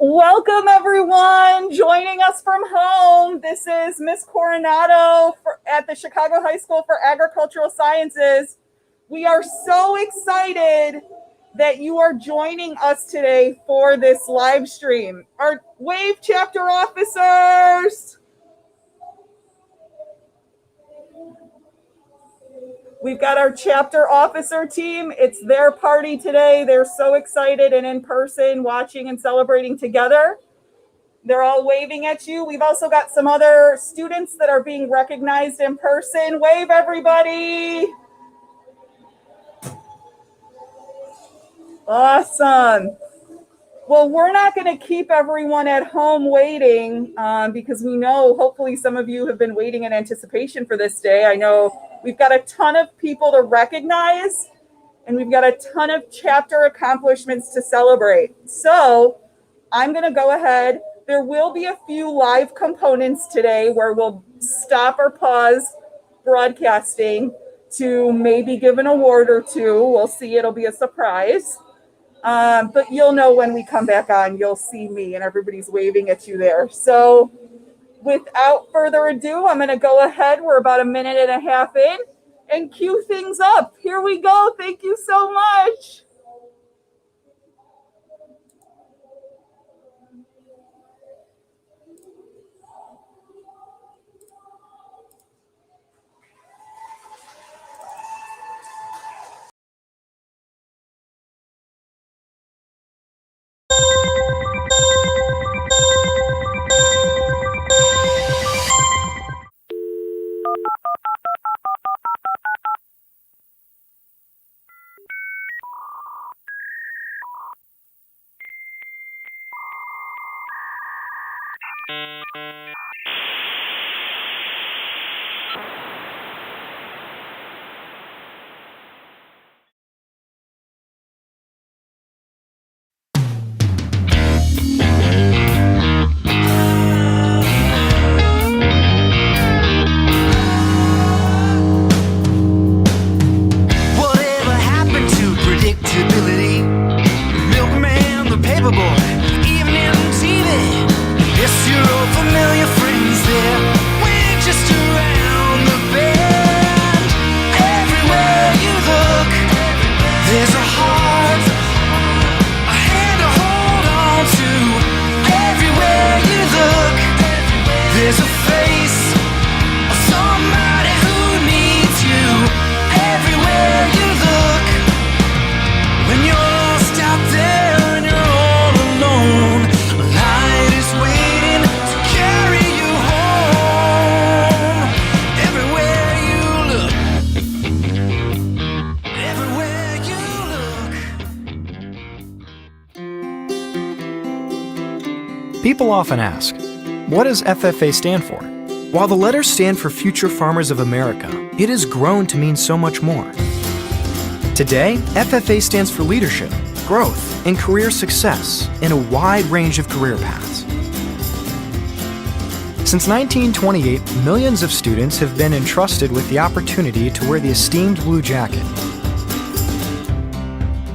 Welcome everyone joining us from home. This is Miss Coronado at the Chicago High School for Agricultural Sciences. We are so excited that you are joining us today for this live stream. Our WAVE chapter officers. We've got our chapter officer team. It's their party today. They're so excited and in person, watching and celebrating together. They're all waving at you. We've also got some other students that are being recognized in person. Wave, everybody. Awesome. Well, we're not going to keep everyone at home waiting because we know hopefully some of you have been waiting in anticipation for this day. I know we've got a ton of people to recognize and we've got a ton of chapter accomplishments to celebrate. So I'm going to go ahead. There will be a few live components today where we'll stop or pause broadcasting to maybe give an award or two. We'll see. It'll be a surprise. But you'll know when we come back on, you'll see me and everybody's waving at you there. So without further ado, I'm going to go ahead. We're about a minute and a half in and cue things up. Here we go. Thank you so much. People often ask, what does FFA stand for? While the letters stand for Future Farmers of America, it has grown to mean so much more. Today, FFA stands for leadership, growth, and career success in a wide range of career paths. Since 1928, millions of students have been entrusted with the opportunity to wear the esteemed blue jacket.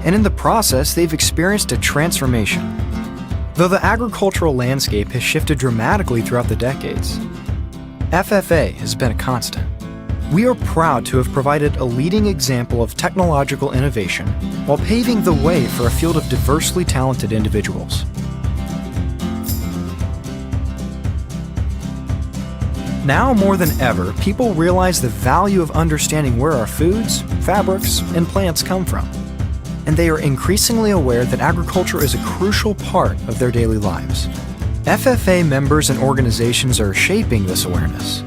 And in the process, they've experienced a transformation. Though the agricultural landscape has shifted dramatically throughout the decades, FFA has been a constant. We are proud to have provided a leading example of technological innovation while paving the way for a field of diversely talented individuals. Now more than ever, people realize the value of understanding where our foods, fabrics, and plants come from. And they are increasingly aware that agriculture is a crucial part of their daily lives. FFA members and organizations are shaping this awareness.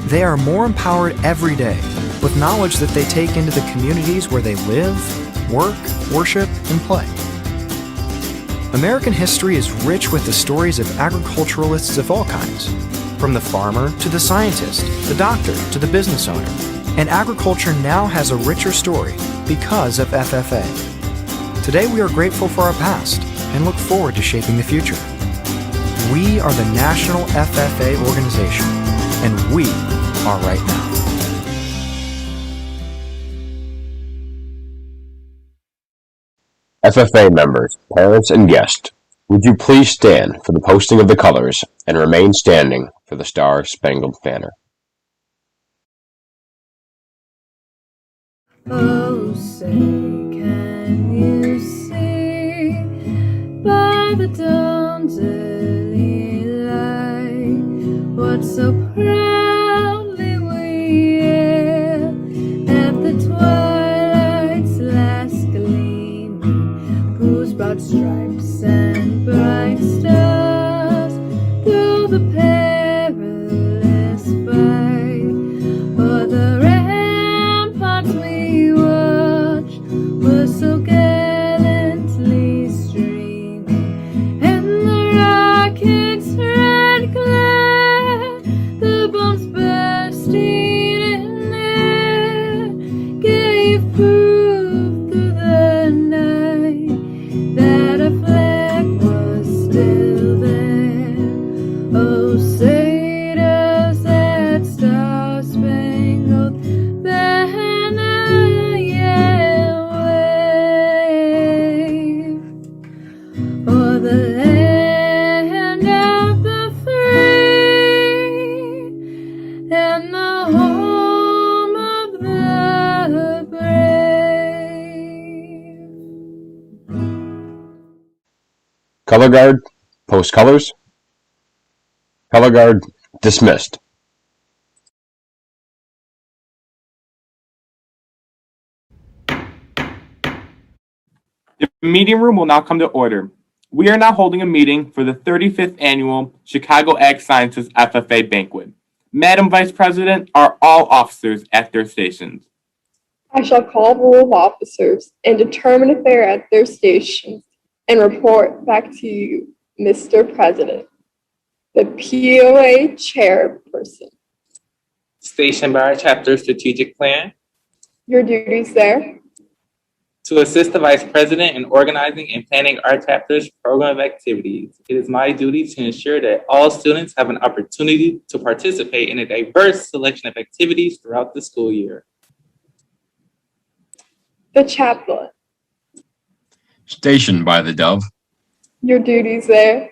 They are more empowered every day with knowledge that they take into the communities where they live, work, worship, and play. American history is rich with the stories of agriculturalists of all kinds, from the farmer to the scientist, the doctor to the business owner. And agriculture now has a richer story because of FFA. Today we are grateful for our past and look forward to shaping the future. We are the National FFA organization, and we are right now. FFA members, parents, and guests, Would you please stand for the posting of the colors and remain standing for the Star-Spangled Banner? Oh, say, can you see by the dawn's early light what so proudly we hailed at the twilight's last gleaming, whose broad stripes and bright stars through the perilous fight o'er the ramparts we watched were so gallantly streaming, and the rockets' red glare, the bombs bursting in air, gave proof through the night that a flag was still there. Oh, say does that star-spangled banner yet wave o'er the land of the free and the home of the brave? Color Guard, post colors. Color Guard, dismissed. The meeting room will now come to order. We are now holding a meeting for the 35th Annual Chicago Agriscience FFA Banquet. Madam Vice President, are all officers at their stations? I shall call the roll of officers and determine if they are at their stations and report back to you, Mr. President. The POA chairperson. Stationed by our chapter strategic plan Your duties there. to assist the Vice President in organizing and planning our chapter's program of activities. It is my duty to ensure that all students have an opportunity to participate in a diverse selection of activities throughout the school year. The chaplain. Stationed by the Dove, Your duties there.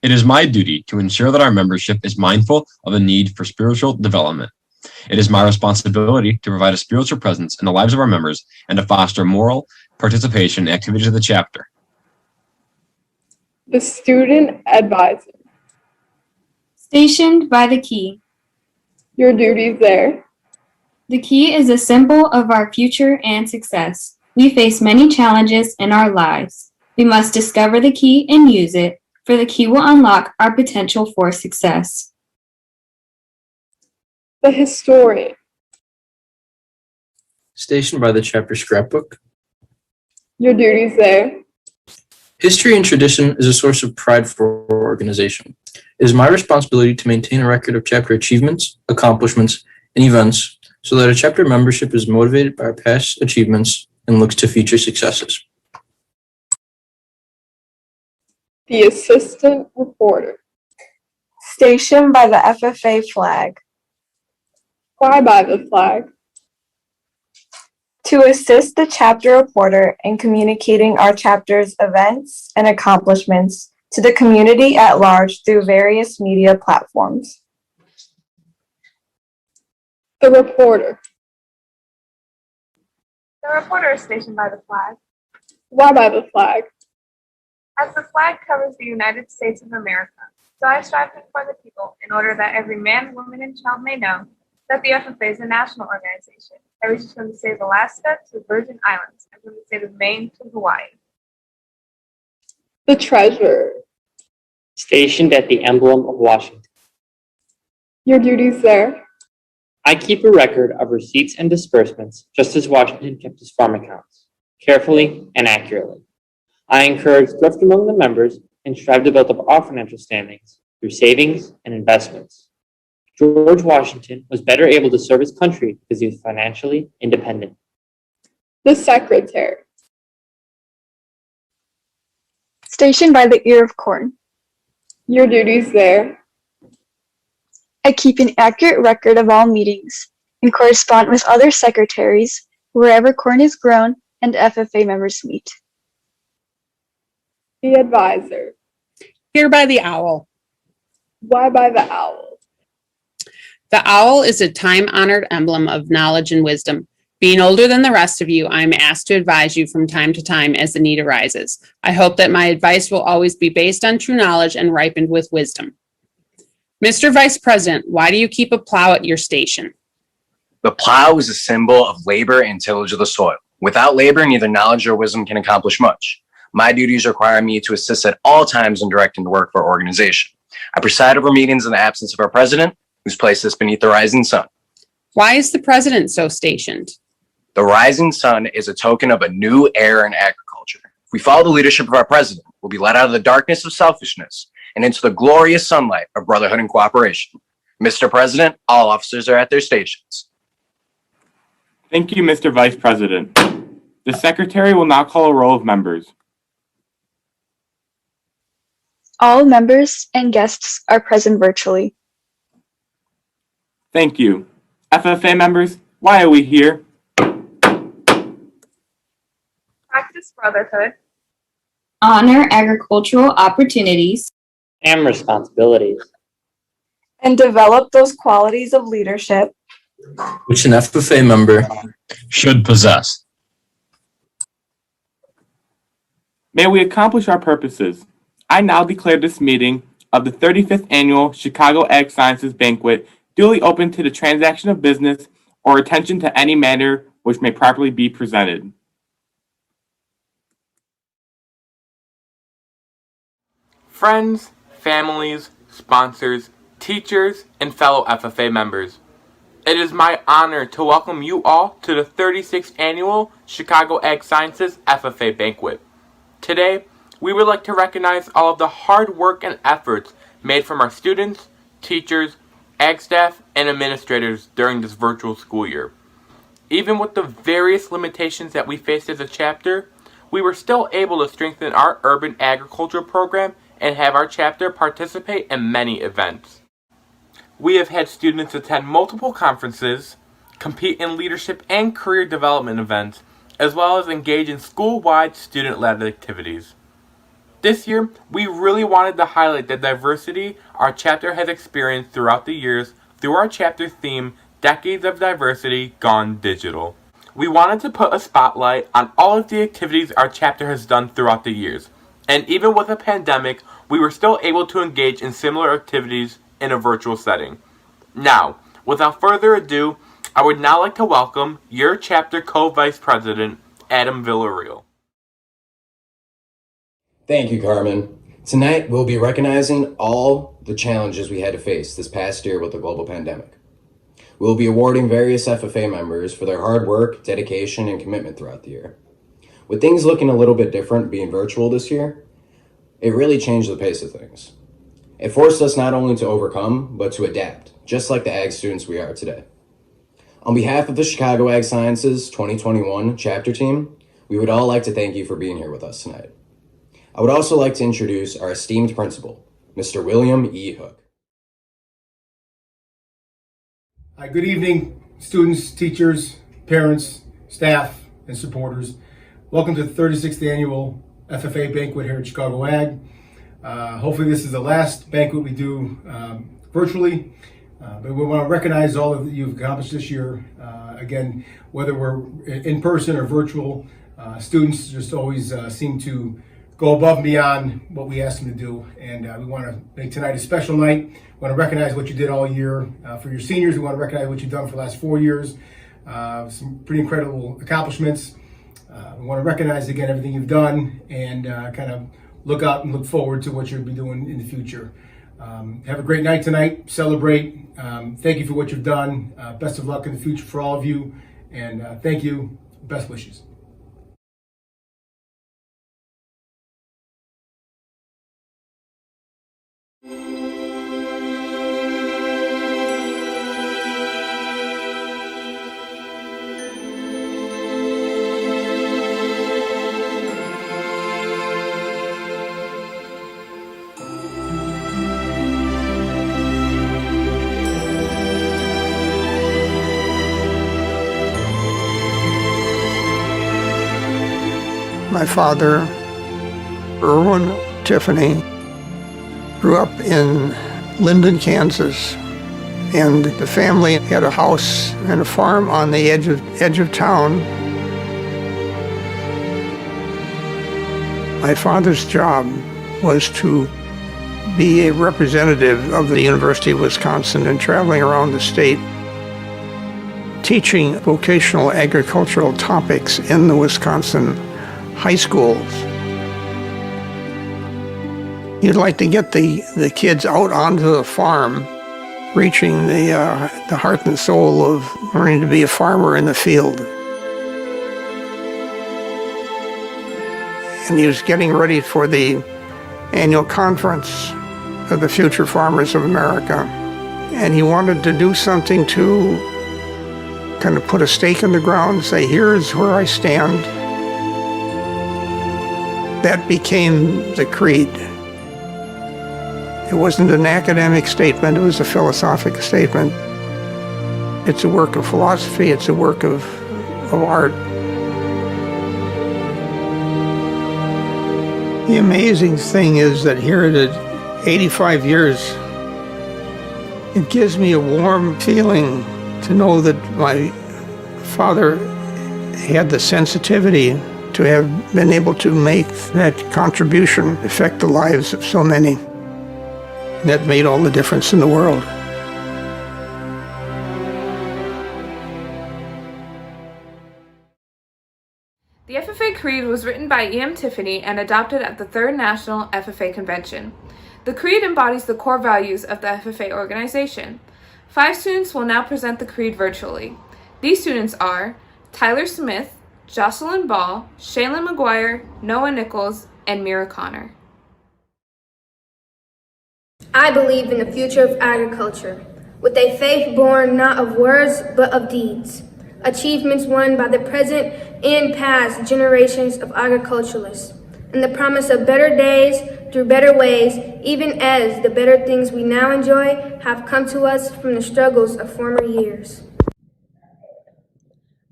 it is my duty to ensure that our membership is mindful of the need for spiritual development. It is my responsibility to provide a spiritual presence in the lives of our members and to foster moral participation in activities of the chapter. The student advisor. Stationed by the key. Your duties there. The key is a symbol of our future and success. We face many challenges in our lives. We must discover the key and use it, for the key will unlock our potential for success. The historian. Stationed by the chapter scrapbook. Your duties there. History and tradition is a source of pride for our organization. It is my responsibility to maintain a record of chapter achievements, accomplishments, and events so that a chapter membership is motivated by our past achievements and looks to future successes. The assistant reporter. Stationed by the FFA flag. Why by the flag? To assist the chapter reporter in communicating our chapter's events and accomplishments to the community at large through various media platforms. The reporter. The reporter is stationed by the flag. Why by the flag? As the flag covers the United States of America, so I strive to inform the people in order that every man, woman, and child may know that the FFA is a national organization that reaches from the state of Alaska to the Virgin Islands and from the state of Maine to Hawaii. The treasurer. Stationed at the emblem of Washington. Your duties there. I keep a record of receipts and disbursements, just as Washington kept his farm accounts, carefully and accurately. I encourage thrift among the members and strive to build up our financial standings through savings and investments. George Washington was better able to serve his country because he was financially independent. The secretary. Stationed by the ear of corn. Your duties there. I keep an accurate record of all meetings and correspond with other secretaries wherever corn is grown and FFA members meet. The advisor. Here by the owl. Why by the owl? The owl is a time-honored emblem of knowledge and wisdom. Being older than the rest of you, I am asked to advise you from time to time as the need arises. I hope that my advice will always be based on true knowledge and ripened with wisdom. Mr. Vice President, why do you keep a plow at your station? The plow is a symbol of labor and tillage of the soil. Without labor, neither knowledge or wisdom can accomplish much. My duties require me to assist at all times in directing the work of our organization. I preside over meetings in the absence of our president, who's placed us beneath the rising sun. Why is the president so stationed? The rising sun is a token of a new era in agriculture. If we follow the leadership of our president, we'll be led out of the darkness of selfishness and into the glorious sunlight of brotherhood and cooperation. Mr. President, all officers are at their stations. Thank you, Mr. Vice President. The Secretary will now call a roll of members. All members and guests are present virtually. Thank you. FFA members, why are we here? Practice brotherhood. Honor agricultural opportunities. And responsibilities. And develop those qualities of leadership which an FFA member should possess. May we accomplish our purposes. I now declare this meeting of the 35th Annual Chicago Ag Sciences Banquet duly open to the transaction of business or attention to any matter which may properly be presented. Friends, families, sponsors, teachers, and fellow FFA members, it is my honor to welcome you all to the 36th Annual Chicago Ag Sciences FFA Banquet. Today, we would like to recognize all of the hard work and efforts made from our students, teachers, ag staff, and administrators during this virtual school year. Even with the various limitations that we faced as a chapter, we were still able to strengthen our urban agriculture program and have our chapter participate in many events. We have had students attend multiple conferences, compete in leadership and career development events, as well as engage in school-wide student-led activities. This year, we really wanted to highlight the diversity our chapter has experienced throughout the years through our chapter theme, Decades of Diversity Gone Digital. We wanted to put a spotlight on all of the activities our chapter has done throughout the years, and even with a pandemic, we were still able to engage in similar activities in a virtual setting. Now, without further ado, I would now like to welcome your chapter co-vice president, Adam Villarreal. Thank you, Carmen. Tonight, we'll be recognizing all the challenges we had to face this past year with the global pandemic. We'll be awarding various FFA members for their hard work, dedication, and commitment throughout the year. With things looking a little bit different being virtual this year, it really changed the pace of things. It forced us not only to overcome, but to adapt, just like the ag students we are today. On behalf of the Chicago Ag Sciences 2021 chapter team, we would all like to thank you for being here with us tonight. I would also like to introduce our esteemed principal, Mr. William E. Hook. Hi, good evening, students, teachers, parents, staff, and supporters. Welcome to the 36th Annual FFA Banquet here at Chicago Ag. Hopefully this is the last banquet we do virtually, but we want to recognize all of that you've accomplished this year. Again, whether we're in person or virtual, students just always seem to go above and beyond what we ask them to do, and we want to make tonight a special night. We want to recognize what you did all year. For your seniors, we want to recognize what you've done for the last 4 years. Some pretty incredible accomplishments. We want to recognize again everything you've done and kind of look out and look forward to what you'll be doing in the future. Have a great night tonight. Celebrate. Thank you for what you've done. Best of luck in the future for all of you, and thank you. Best wishes. My father Irwin Tiffany grew up in Linden, Kansas, and the family had a house and a farm on the edge of town. My father's job was to be a representative of the University of Wisconsin and traveling around the state, teaching vocational agricultural topics in the Wisconsin high schools. You'd like to get the kids out onto the farm, reaching the heart and soul of learning to be a farmer in the field. And he was getting ready for the annual conference of the Future Farmers of America. And he wanted to do something to kind of put a stake in the ground and say, here's where I stand. That became the creed. It wasn't an academic statement, it was a philosophic statement. It's a work of philosophy, it's a work of art. The amazing thing is that here at 85 years, it gives me a warm feeling to know that my father had the sensitivity to have been able to make that contribution affect the lives of so many. And that made all the difference in the world. The FFA Creed was written by E.M. Tiffany and adopted at the 3rd National FFA Convention. The Creed embodies the core values of the FFA organization. 5 students will now present the Creed virtually. These students are Tyler Smith, Jocelyn Ball, Shaylin McGuire, Noah Nichols, and Mira Connor. I believe in the future of agriculture, with a faith born not of words but of deeds. Achievements won by the present and past generations of agriculturalists, and the promise of better days through better ways, even as the better things we now enjoy have come to us from the struggles of former years.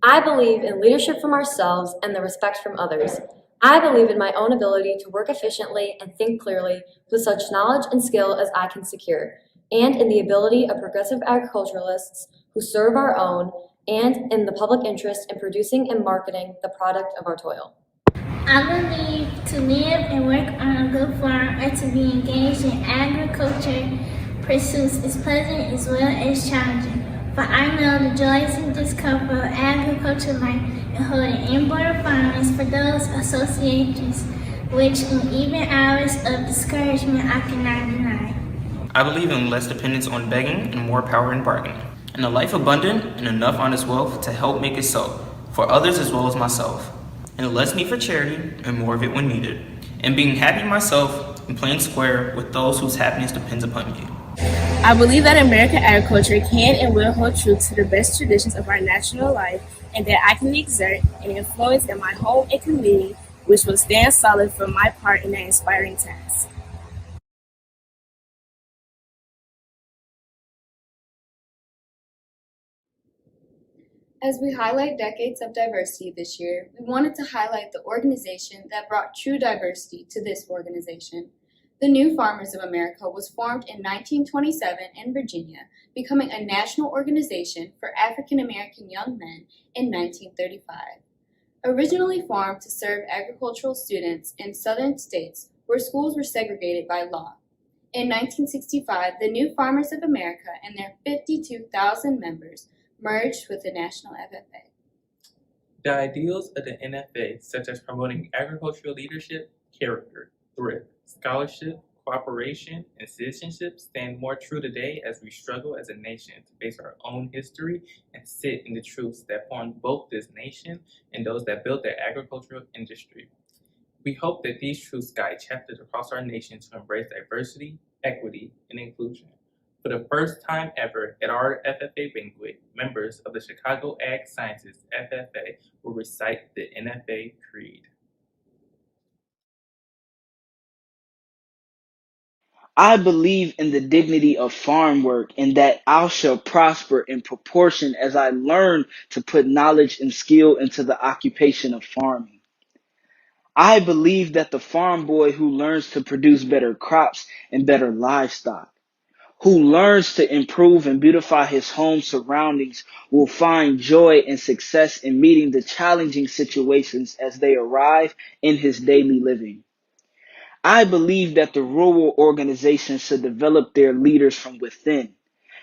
I believe in leadership from ourselves and the respect from others. I believe in my own ability to work efficiently and think clearly with such knowledge and skill as I can secure, and in the ability of progressive agriculturalists who serve our own and in the public interest in producing and marketing the product of our toil. I believe to live and work on a good farm or to be engaged in agriculture pursuits is pleasant as well as challenging. For I know the joys and discomfort of agriculture life and holding inborn farmers for those associations which in even hours of discouragement I cannot deny. I believe in less dependence on begging and more power in bargaining, and a life abundant and enough honest wealth to help make it so, for others as well as myself, and less need for charity and more of it when needed, and being happy myself and playing square with those whose happiness depends upon me. I believe that American agriculture can and will hold true to the best traditions of our national life, and that I can exert an influence in my home and community which will stand solid for my part in that inspiring task. As we highlight decades of diversity this year, we wanted to highlight the organization that brought true diversity to this organization. The New Farmers of America was formed in 1927 in Virginia, becoming a national organization for African American young men in 1935. Originally formed to serve agricultural students in southern states where schools were segregated by law. In 1965, the New Farmers of America and their 52,000 members merged with the National FFA. The ideals of the NFA, such as promoting agricultural leadership, character, thrift, scholarship, cooperation, and citizenship, stand more true today as we struggle as a nation to face our own history and sit in the truths that formed both this nation and those that built the agricultural industry. We hope that these truths guide chapters across our nation to embrace diversity, equity, and inclusion. For the first time ever at our FFA Banquet, members of the Chicago Ag Sciences FFA will recite the NFA Creed. I believe in the dignity of farm work and that I shall prosper in proportion as I learn to put knowledge and skill into the occupation of farming. I believe that the farm boy who learns to produce better crops and better livestock, who learns to improve and beautify his home surroundings, will find joy and success in meeting the challenging situations as they arrive in his daily living. I believe that the rural organizations should develop their leaders from within,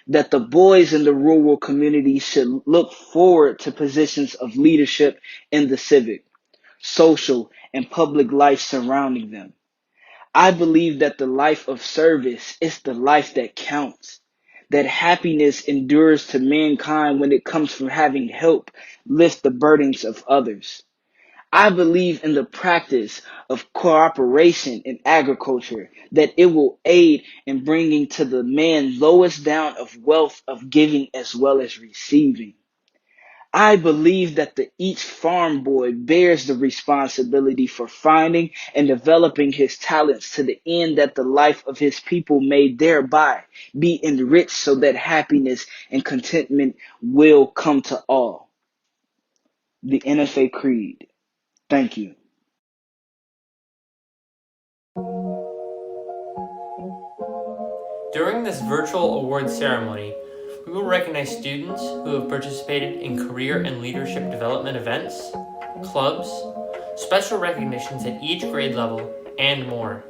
that the boys in the rural community should look forward to positions of leadership in the civic, social, and public life surrounding them. I believe that the life of service is the life that counts, that happiness endures to mankind when it comes from having help lift the burdens of others. I believe in the practice of cooperation in agriculture, that it will aid in bringing to the man lowest down of wealth of giving as well as receiving. I believe that each farm boy bears the responsibility for finding and developing his talents to the end that the life of his people may thereby be enriched so that happiness and contentment will come to all. The NFA Creed. Thank you. During this virtual awards ceremony, we will recognize students who have participated in career and leadership development events, clubs, special recognitions at each grade level, and more.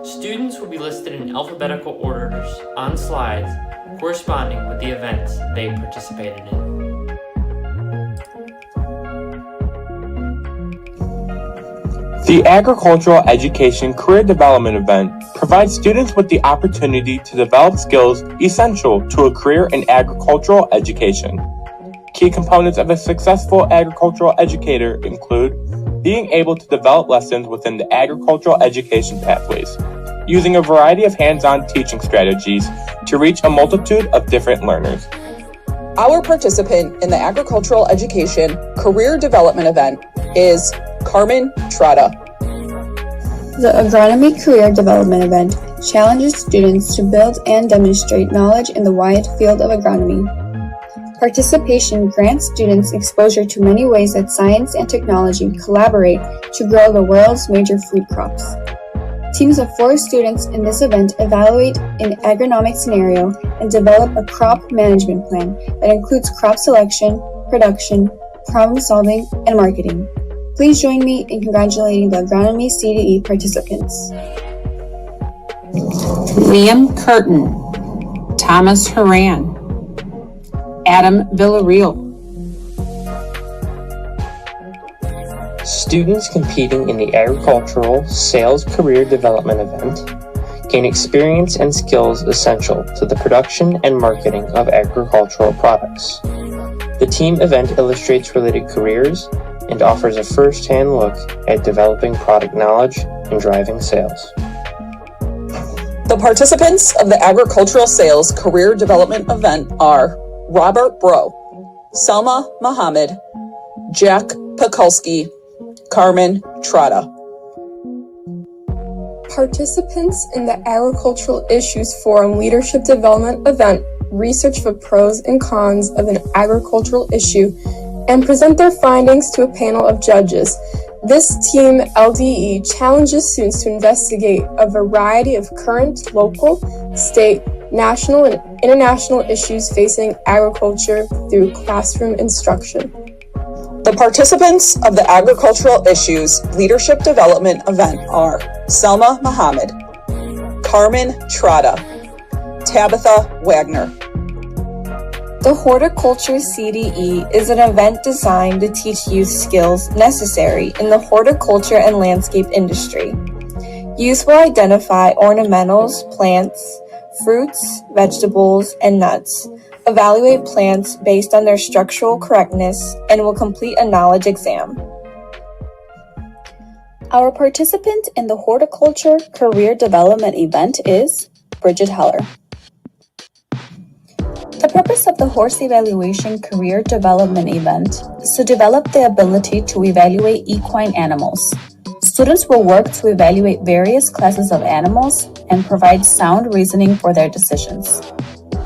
Students will be listed in alphabetical orders on slides corresponding with the events they participated in. The Agricultural Education Career Development event provides students with the opportunity to develop skills essential to a career in agricultural education. Key components of a successful agricultural educator include being able to develop lessons within the agricultural education pathways, using a variety of hands-on teaching strategies to reach a multitude of different learners. Our participant in the Agricultural Education Career Development event is Carmen Trotta. The Agronomy Career Development event challenges students to build and demonstrate knowledge in the wide field of agronomy. Participation grants students exposure to many ways that science and technology collaborate to grow the world's major food crops. Teams of 4 students in this event evaluate an agronomic scenario and develop a crop management plan that includes crop selection, production, problem solving, and marketing. Please join me in congratulating the Agronomy CDE participants. Liam Curtin, Thomas Haran, Adam Villarreal. Students competing in the Agricultural Sales Career Development event gain experience and skills essential to the production and marketing of agricultural products. The team event illustrates related careers and offers a first-hand look at developing product knowledge and driving sales. The participants of the Agricultural Sales Career Development event are Robert Bro, Selma Mohammed, Jack Pekulski, Carmen Trotta. Participants in the Agricultural Issues Forum Leadership Development event research the pros and cons of an agricultural issue and present their findings to a panel of judges. This team LDE challenges students to investigate a variety of current, local, state, national, and international issues facing agriculture through classroom instruction. The participants of the Agricultural Issues Leadership Development event are Selma Mohammed, Carmen Trotta, Tabitha Wagner. The Horticulture CDE is an event designed to teach youth skills necessary in the horticulture and landscape industry. Youth will identify ornamentals, plants, fruits, vegetables, and nuts, evaluate plants based on their structural correctness, and will complete a knowledge exam. Our participant in the Horticulture Career Development event is Bridget Heller. The purpose of the Horse Evaluation Career Development event is to develop the ability to evaluate equine animals. Students will work to evaluate various classes of animals and provide sound reasoning for their decisions.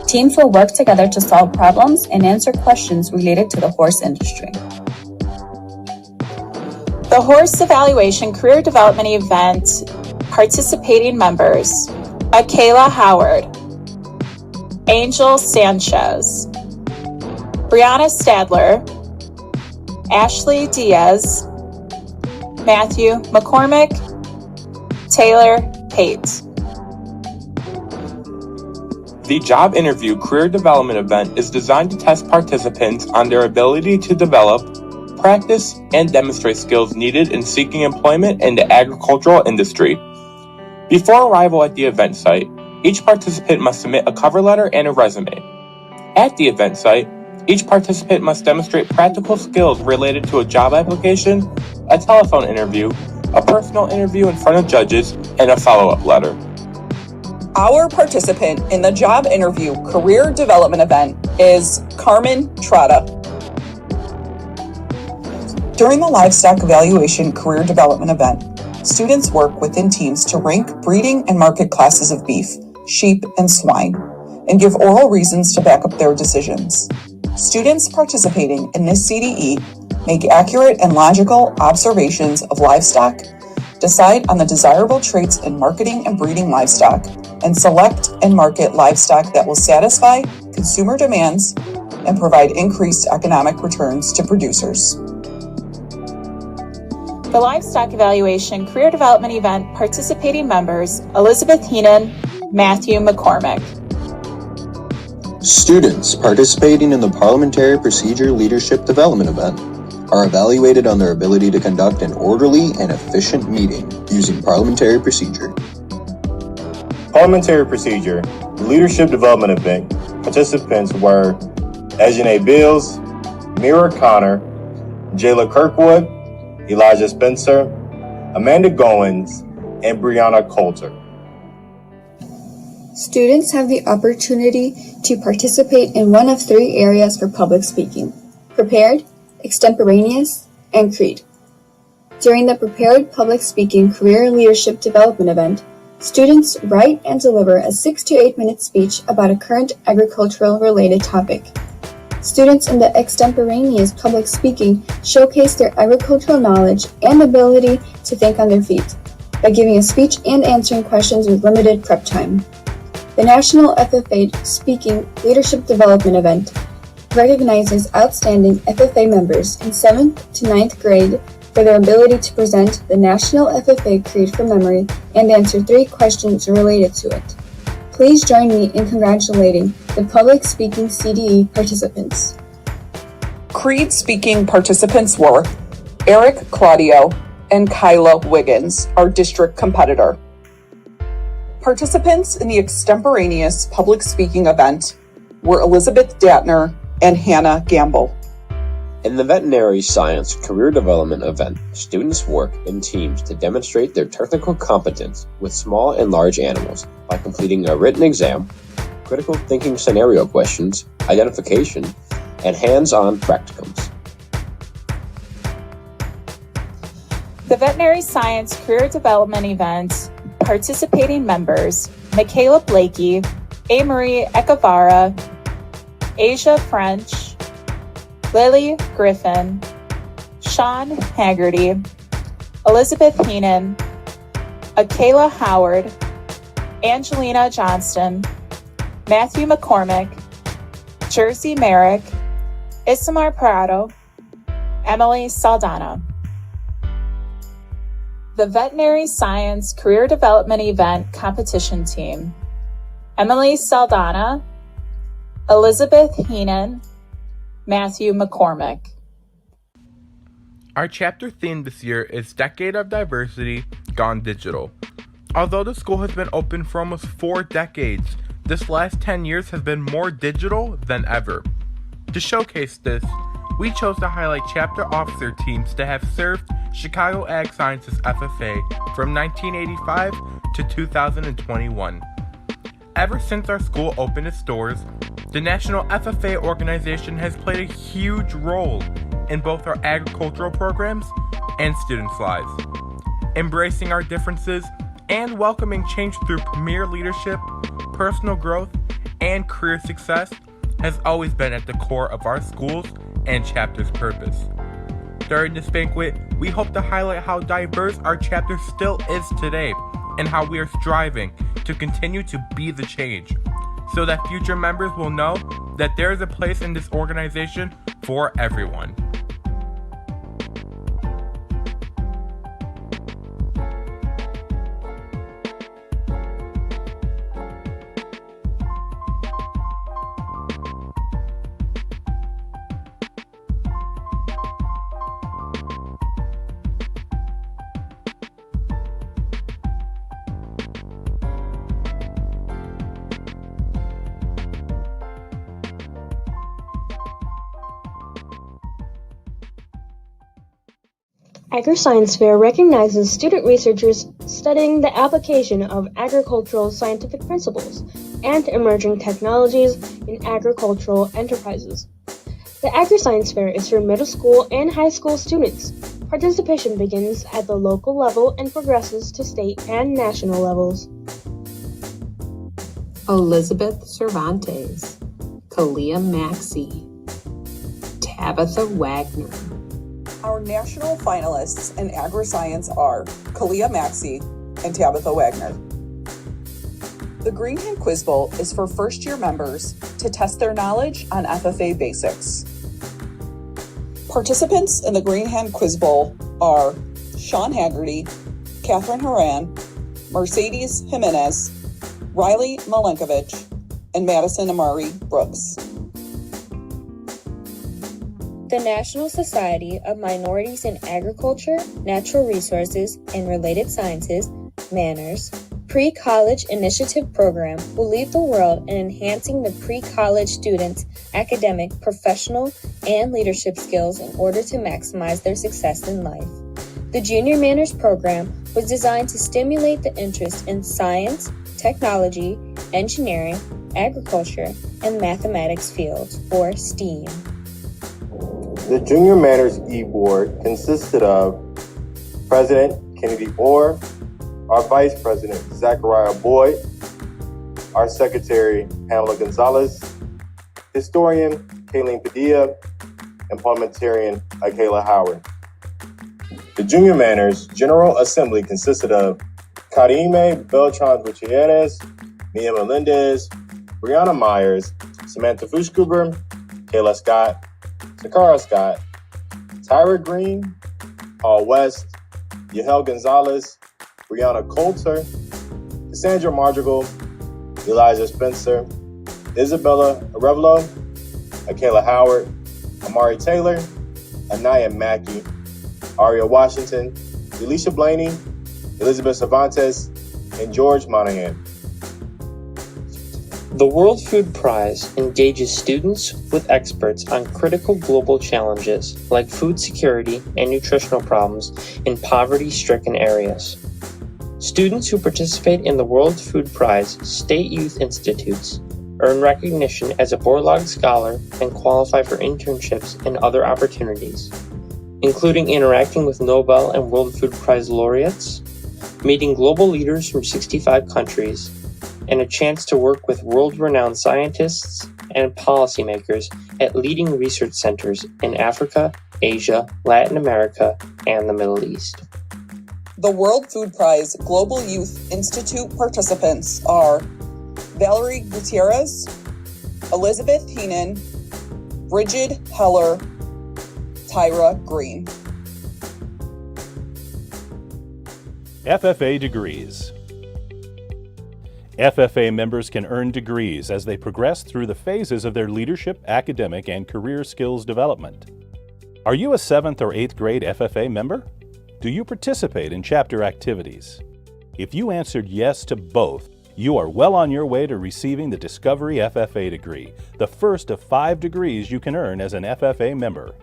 Teams will work together to solve problems and answer questions related to the horse industry. The Horse Evaluation Career Development Event participating members: Akayla Howard, Angel Sanchez, Brianna Stadler, Ashley Diaz, Matthew McCormick, Taylor Pate. The Job Interview Career Development Event is designed to test participants on their ability to develop, practice, and demonstrate skills needed in seeking employment in the agricultural industry. Before arrival at the event site, each participant must submit a cover letter and a resume. At the event site, each participant must demonstrate practical skills related to a job application, a telephone interview, a personal interview in front of judges, and a follow-up letter. Our participant in the Job Interview Career Development Event is Carmen Trotta. During the Livestock Evaluation Career Development Event, students work within teams to rank breeding and market classes of beef, sheep, and swine, and give oral reasons to back up their decisions. Students participating in this CDE make accurate and logical observations of livestock, decide on the desirable traits in marketing and breeding livestock, and select and market livestock that will satisfy consumer demands and provide increased economic returns to producers. The Livestock Evaluation Career Development Event participating members: Elizabeth Heenan, Matthew McCormick. Students participating in the Parliamentary Procedure Leadership Development Event are evaluated on their ability to conduct an orderly and efficient meeting using parliamentary procedure. Parliamentary Procedure Leadership Development Event participants were Ejene Bills, Mira Connor, Jayla Kirkwood, Elijah Spencer, Amanda Goins, and Brianna Coulter. Students have the opportunity to participate in one of three areas for public speaking: prepared, extemporaneous, and creed. During the Prepared Public Speaking Career Leadership Development Event, students write and deliver a 6 to 8 minute speech about a current agricultural related topic. Students in the extemporaneous public speaking showcase their agricultural knowledge and ability to think on their feet by giving a speech and answering questions with limited prep time. The National FFA Speaking Leadership Development Event recognizes outstanding FFA members in 7th to 9th grade for their ability to present the National FFA Creed from memory and answer 3 questions related to it. Please join me in congratulating the Public Speaking CDE participants. Creed speaking participants were Eric Claudio and Kyla Wiggins, our district competitor. Participants in the extemporaneous public speaking event were Elizabeth Datner and Hannah Gamble. In the Veterinary Science Career Development Event, students work in teams to demonstrate their technical competence with small and large animals by completing a written exam, critical thinking scenario questions, identification, and hands-on practicums. The Veterinary Science Career Development Event participating members: Michaela Blakey, A. Ekavara, Asia French, Lily Griffin, Sean Haggerty, Elizabeth Heenan, Akayla Howard, Angelina Johnston, Matthew McCormick, Jersey Merrick, Isamar Prado, Emily Saldana. The Veterinary Science Career Development Event Competition Team: Emily Saldana, Elizabeth Heenan, Matthew McCormick. Our chapter theme this year is Decade of Diversity Gone Digital. Although the school has been open for almost 4 decades, this last 10 years has been more digital than ever. To showcase this, we chose to highlight chapter officer teams that have served Chicago Ag Sciences FFA from 1985 to 2021. Ever since our school opened its doors, the National FFA organization has played a huge role in both our agricultural programs and students' lives. Embracing our differences and welcoming change through premier leadership, personal growth, and career success has always been at the core of our schools and chapter's purpose. During this banquet, We hope to highlight how diverse our chapter still is today and how we are striving to continue to be the change so that future members will know that there is a place in this organization for everyone. Agriscience Fair recognizes student researchers studying the application of agricultural scientific principles and emerging technologies in agricultural enterprises. The Agriscience Fair is for middle school and high school students. Participation begins at the local level and progresses to state and national levels. Elizabeth Cervantes, Kalia Maxey, Tabitha Wagner. Our national finalists in Agriscience are Kalia Maxey and Tabitha Wagner. The Green Hand Quiz Bowl is for first-year members to test their knowledge on FFA basics. Participants in the Green Hand Quiz Bowl are Sean Haggerty, Catherine Horan, Mercedes Jimenez, Riley Malenkovich, and Madison Amari Brooks. The National Society of Minorities in Agriculture, Natural Resources, and Related Sciences, Manners, Pre-College Initiative Program will lead the world in enhancing the pre-college students' academic, professional, and leadership skills in order to maximize their success in life. The Junior Manners Program was designed to stimulate the interest in science, technology, engineering, agriculture, and mathematics fields, or STEAM. The Junior Manners E-Board consisted of President Kennedy Orr, our Vice President Zachariah Boyd, our Secretary Pamela Gonzalez, Historian Kayleen Padilla, and Parliamentarian Akela Howard. The Junior Manners General Assembly consisted of Karime Beltran Gutierrez, Mia Melendez, Brianna Myers, Samantha Fushkuber, Kayla Scott, Takara Scott, Tyra Green, Paul West, Yahel Gonzalez, Brianna Coulter, Cassandra Madrigal, Elijah Spencer, Isabella Arevalo, Akela Howard, Amari Taylor, Anaya Mackey, Aria Washington, Elisha Blaney, Elizabeth Cervantes, and George Monahan. The World Food Prize engages students with experts on critical global challenges like food security and nutritional problems in poverty-stricken areas. Students who participate in the World Food Prize State Youth Institutes earn recognition as a Borlaug Scholar and qualify for internships and other opportunities, including interacting with Nobel and World Food Prize laureates, meeting global leaders from 65 countries, and a chance to work with world-renowned scientists and policymakers at leading research centers in Africa, Asia, Latin America, and the Middle East. The World Food Prize Global Youth Institute participants are Valerie Gutierrez, Elizabeth Heenan, Bridget Heller, Tyra Green. FFA Degrees. FFA members can earn degrees as they progress through the phases of their leadership, academic, and career skills development. Are you a 7th or 8th grade FFA member? Do you participate in chapter activities? If you answered yes to both, you are well on your way to receiving the Discovery FFA degree, the first of 5 degrees you can earn as an FFA member.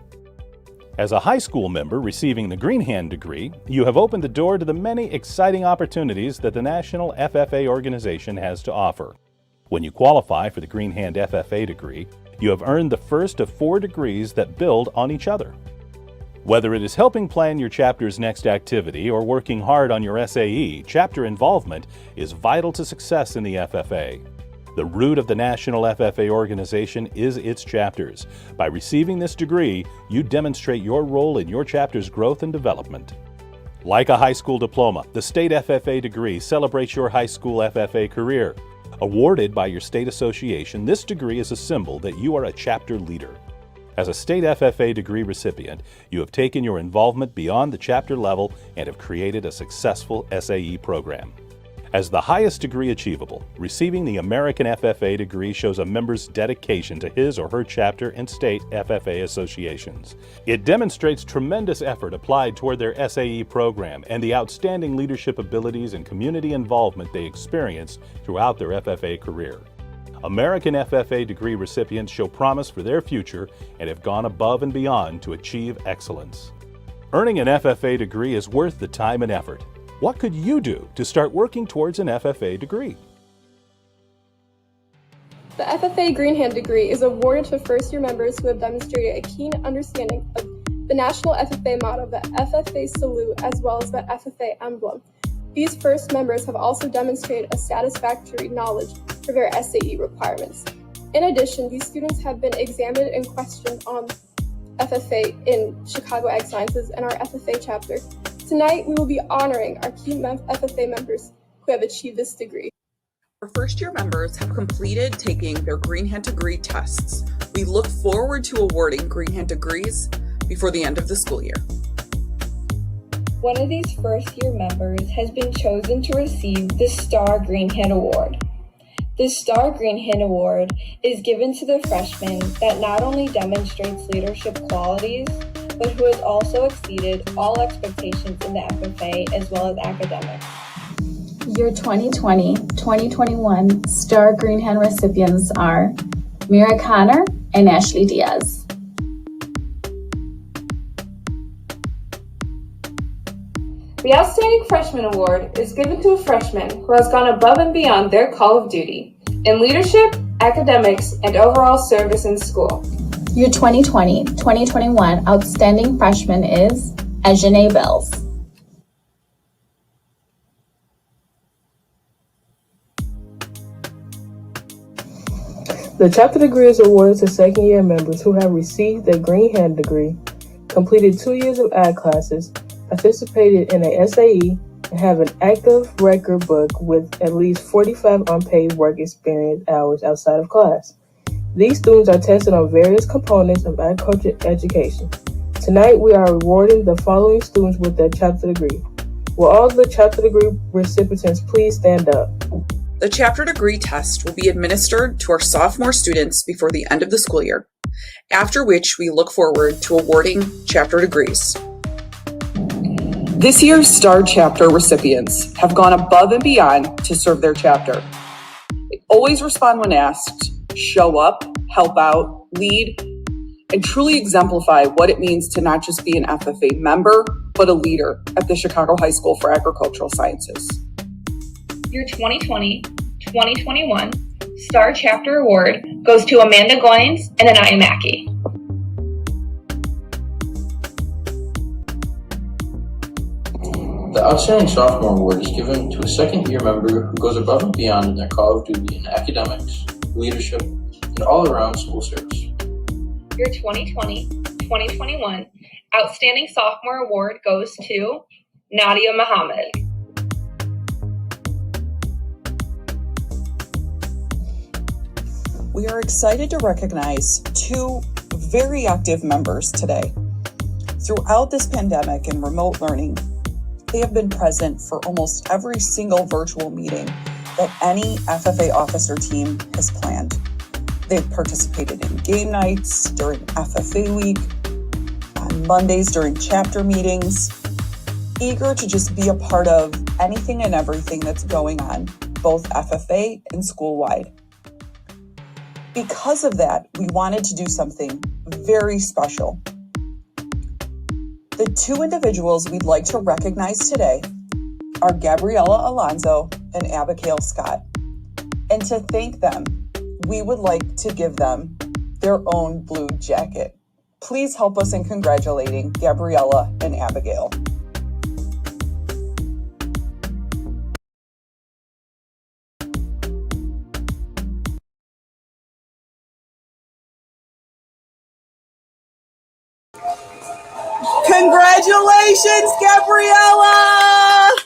As a high school member receiving the Green Hand degree, you have opened the door to the many exciting opportunities that the National FFA organization has to offer. When you qualify for the Green Hand FFA degree, you have earned the first of 4 degrees that build on each other. Whether it is helping plan your chapter's next activity or working hard on your SAE, chapter involvement is vital to success in the FFA. The root of the National FFA organization is its chapters. By receiving this degree, you demonstrate your role in your chapter's growth and development. Like a high school diploma, the State FFA degree celebrates your high school FFA career. Awarded by your state association, this degree is a symbol that you are a chapter leader. As a state FFA degree recipient, you have taken your involvement beyond the chapter level and have created a successful SAE program. As the highest degree achievable, receiving the American FFA degree shows a member's dedication to his or her chapter and state FFA associations. It demonstrates tremendous effort applied toward their SAE program and the outstanding leadership abilities and community involvement they experienced throughout their FFA career. American FFA degree recipients show promise for their future and have gone above and beyond to achieve excellence. Earning an FFA degree is worth the time and effort. What could you do to start working towards an FFA degree? The FFA Green Hand degree is awarded to first-year members who have demonstrated a keen understanding of the National FFA motto, the FFA salute, as well as the FFA emblem. These first members have also demonstrated a satisfactory knowledge for their SAE requirements. In addition, these students have been examined and questioned on FFA in Chicago Agriscience and our FFA chapter. Tonight, we will be honoring our key FFA members who have achieved this degree. Our first-year members have completed taking their Green Hand degree tests. We look forward to awarding Green Hand degrees before the end of the school year. One of these first-year members has been chosen to receive the Star Green Hand Award. The Star Green Hand Award is given to the freshman that not only demonstrates leadership qualities, but who has also exceeded all expectations in the FFA as well as academics. Your 2020-2021 Star Green Hand recipients are Mira Connor and Ashley Diaz. The Outstanding Freshman Award is given to a freshman who has gone above and beyond their call of duty in leadership, academics, and overall service in school. Your 2020-2021 Outstanding Freshman is Ajane Bells. The chapter degree is awarded to second-year members who have received their Green Hand degree, completed 2 years of ag classes, participated in a SAE, and have an active record book with at least 45 unpaid work experience hours outside of class. These students are tested on various components of agriculture education. Tonight, we are awarding the following students with their chapter degree. Will all the chapter degree recipients please stand up? The chapter degree test will be administered to our sophomore students before the end of the school year, after which we look forward to awarding chapter degrees. This year's STAR chapter recipients have gone above and beyond to serve their chapter. They always respond when asked, show up, help out, lead, and truly exemplify what it means to not just be an FFA member, but a leader at the Chicago High School for Agricultural Sciences. Your 2020-2021 STAR Chapter Award goes to Amanda Goins and Anaya Mackey. The Outstanding Sophomore Award is given to a second-year member who goes above and beyond in their call of duty in academics, leadership, and all-around school service. Your 2020-2021 Outstanding Sophomore Award goes to Nadia Muhammad. We are excited to recognize two very active members today. Throughout this pandemic and remote learning, they have been present for almost every single virtual meeting that any FFA officer team has planned. They've participated in game nights during FFA week, on Mondays during chapter meetings, eager to just be a part of anything and everything that's going on, both FFA and school-wide. Because of that, we wanted to do something very special. The two individuals we'd like to recognize today are Gabriella Alonso and Abigail Scott. And to thank them, we would like to give them their own blue jacket. Please help us in congratulating Gabriella and Abigail. Congratulations, Gabriella!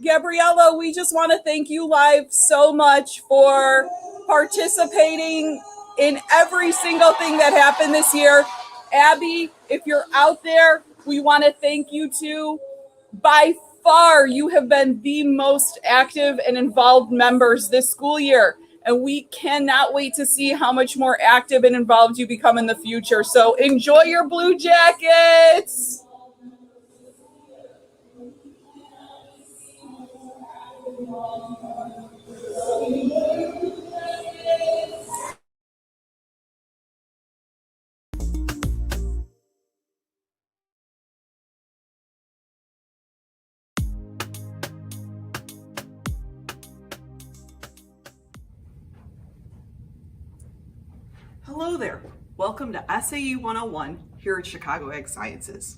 Gabriella, we just want to thank you live so much for participating in every single thing that happened this year. Abby, if you're out there, we want to thank you too. By far, you have been the most active and involved members this school year, and we cannot wait to see how much more active and involved you become in the future. So enjoy your Blue Jackets! Hello there. Welcome to SAE 101 here at Chicago Agriscience.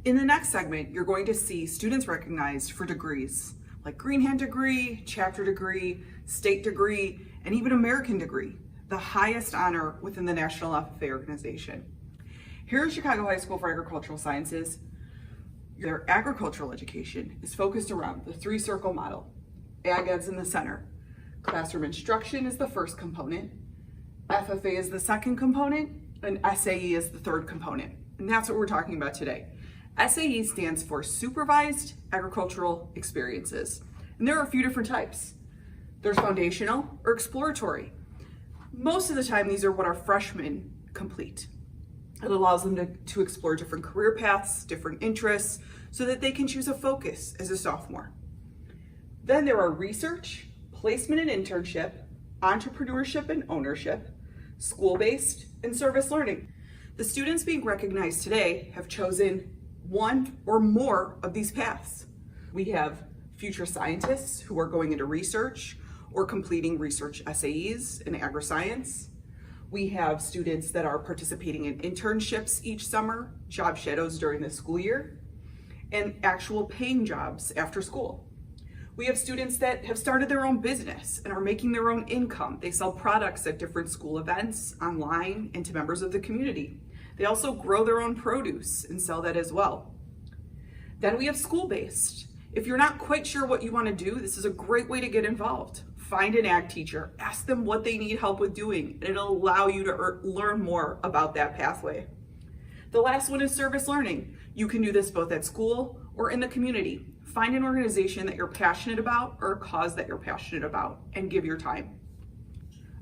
In the next segment, you're going to see students recognized for degrees like Green Hand Degree, Chapter Degree, State Degree, and even American Degree, the highest honor within the National FFA organization. Here at Chicago High School for Agricultural Sciences, their agricultural education is focused around the three-circle model. Ag Ed's in the center. Classroom instruction is the first component. FFA is the second component, and SAE is the third component. And that's what we're talking about today. SAE stands for Supervised Agricultural Experiences. And there are a few different types. There's foundational or exploratory. Most of the time, these are what our freshmen complete. It allows them to explore different career paths, different interests, so that they can choose a focus as a sophomore. Then there are research, placement and internship, entrepreneurship and ownership, school-based, and service learning. The students being recognized today have chosen one or more of these paths. We have future scientists who are going into research or completing research SAEs in Agriscience. We have students that are participating in internships each summer, job shadows during the school year, and actual paying jobs after school. We have students that have started their own business and are making their own income. They sell products at different school events, online, and to members of the community. They also grow their own produce and sell that as well. Then we have school-based. If you're not quite sure what you want to do, this is a great way to get involved. Find an ag teacher, ask them what they need help with doing, and it'll allow you to learn more about that pathway. The last one is service learning. You can do this both at school or in the community. Find an organization that you're passionate about or a cause that you're passionate about and give your time.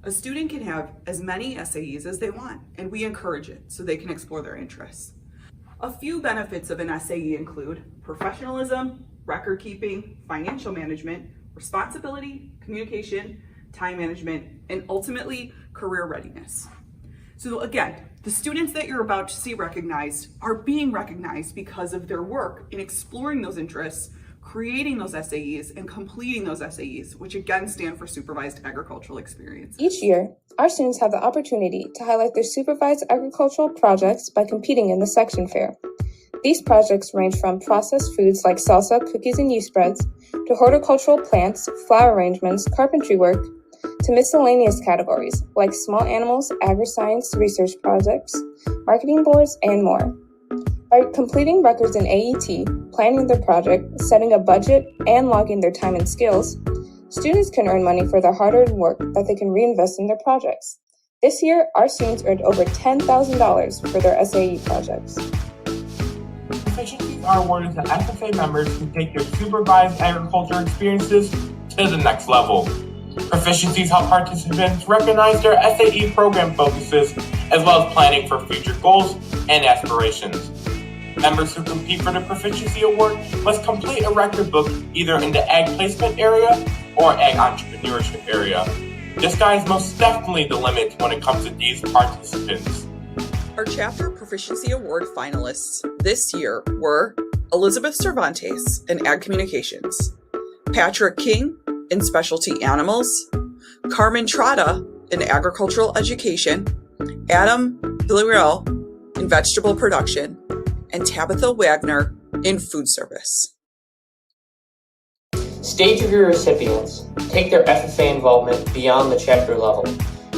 A student can have as many SAEs as they want, and we encourage it so they can explore their interests. A few benefits of an SAE include professionalism, record keeping, financial management, responsibility, communication, time management, and ultimately career readiness. So again, the students that you're about to see recognized are being recognized because of their work in exploring those interests, creating those SAEs, and completing those SAEs, which again stand for Supervised Agricultural Experience. Each year, our students have the opportunity to highlight their supervised agricultural projects by competing in the section fair. These projects range from processed foods like salsa, cookies, and yeast spreads, to horticultural plants, flower arrangements, carpentry work, to miscellaneous categories like small animals, agri-science research projects, marketing boards, and more. By completing records in AET, planning their project, setting a budget, and logging their time and skills, students can earn money for their hard-earned work that they can reinvest in their projects. This year, our students earned over $10,000 for their SAE projects. Proficiencies are awarded to FFA members who take their supervised agriculture experiences to the next level. Proficiencies help participants recognize their SAE program focuses as well as planning for future goals and aspirations. Members who compete for the Proficiency Award must complete a record book either in the ag placement area or ag entrepreneurship area. The sky is most definitely the limit when it comes to these participants. Our Chapter Proficiency Award finalists this year were Elizabeth Cervantes in Ag Communications, Patrick King in Specialty Animals, Carmen Trotta in Agricultural Education, Adam Villarreal in Vegetable Production, and Tabitha Wagner in Food Service. State degree recipients take their FFA involvement beyond the chapter level,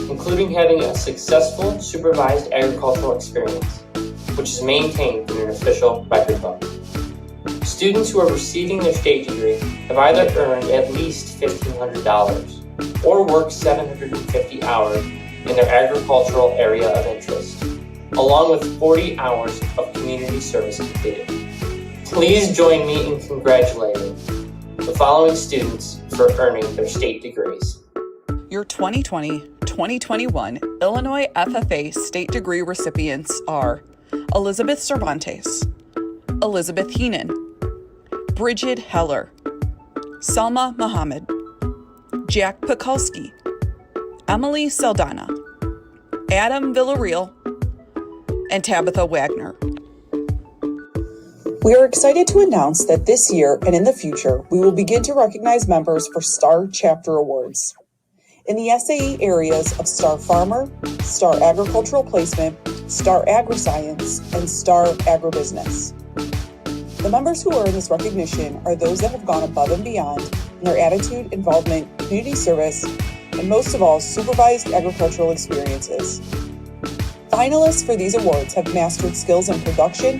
including having a successful supervised agricultural experience, which is maintained in an official record book. Students who are receiving their state degree have either earned at least $1,500 or worked 750 hours in their agricultural area of interest, along with 40 hours of community service completed. Please join me in congratulating the following students for earning their state degrees. Your 2020-2021 Illinois FFA State Degree recipients are Elizabeth Cervantes, Elizabeth Heenan, Bridget Heller, Selma Muhammad, Jack Pekulski, Emily Saldana, Adam Villarreal, and Tabitha Wagner. We are excited to announce that this year and in the future, we will begin to recognize members for STAR Chapter Awards. In the SAE areas of STAR Farmer, STAR Agricultural Placement, STAR Agriscience, and STAR Agribusiness. The members who earn this recognition are those that have gone above and beyond in their attitude, involvement, community service, and most of all, supervised agricultural experiences. Finalists for these awards have mastered skills in production,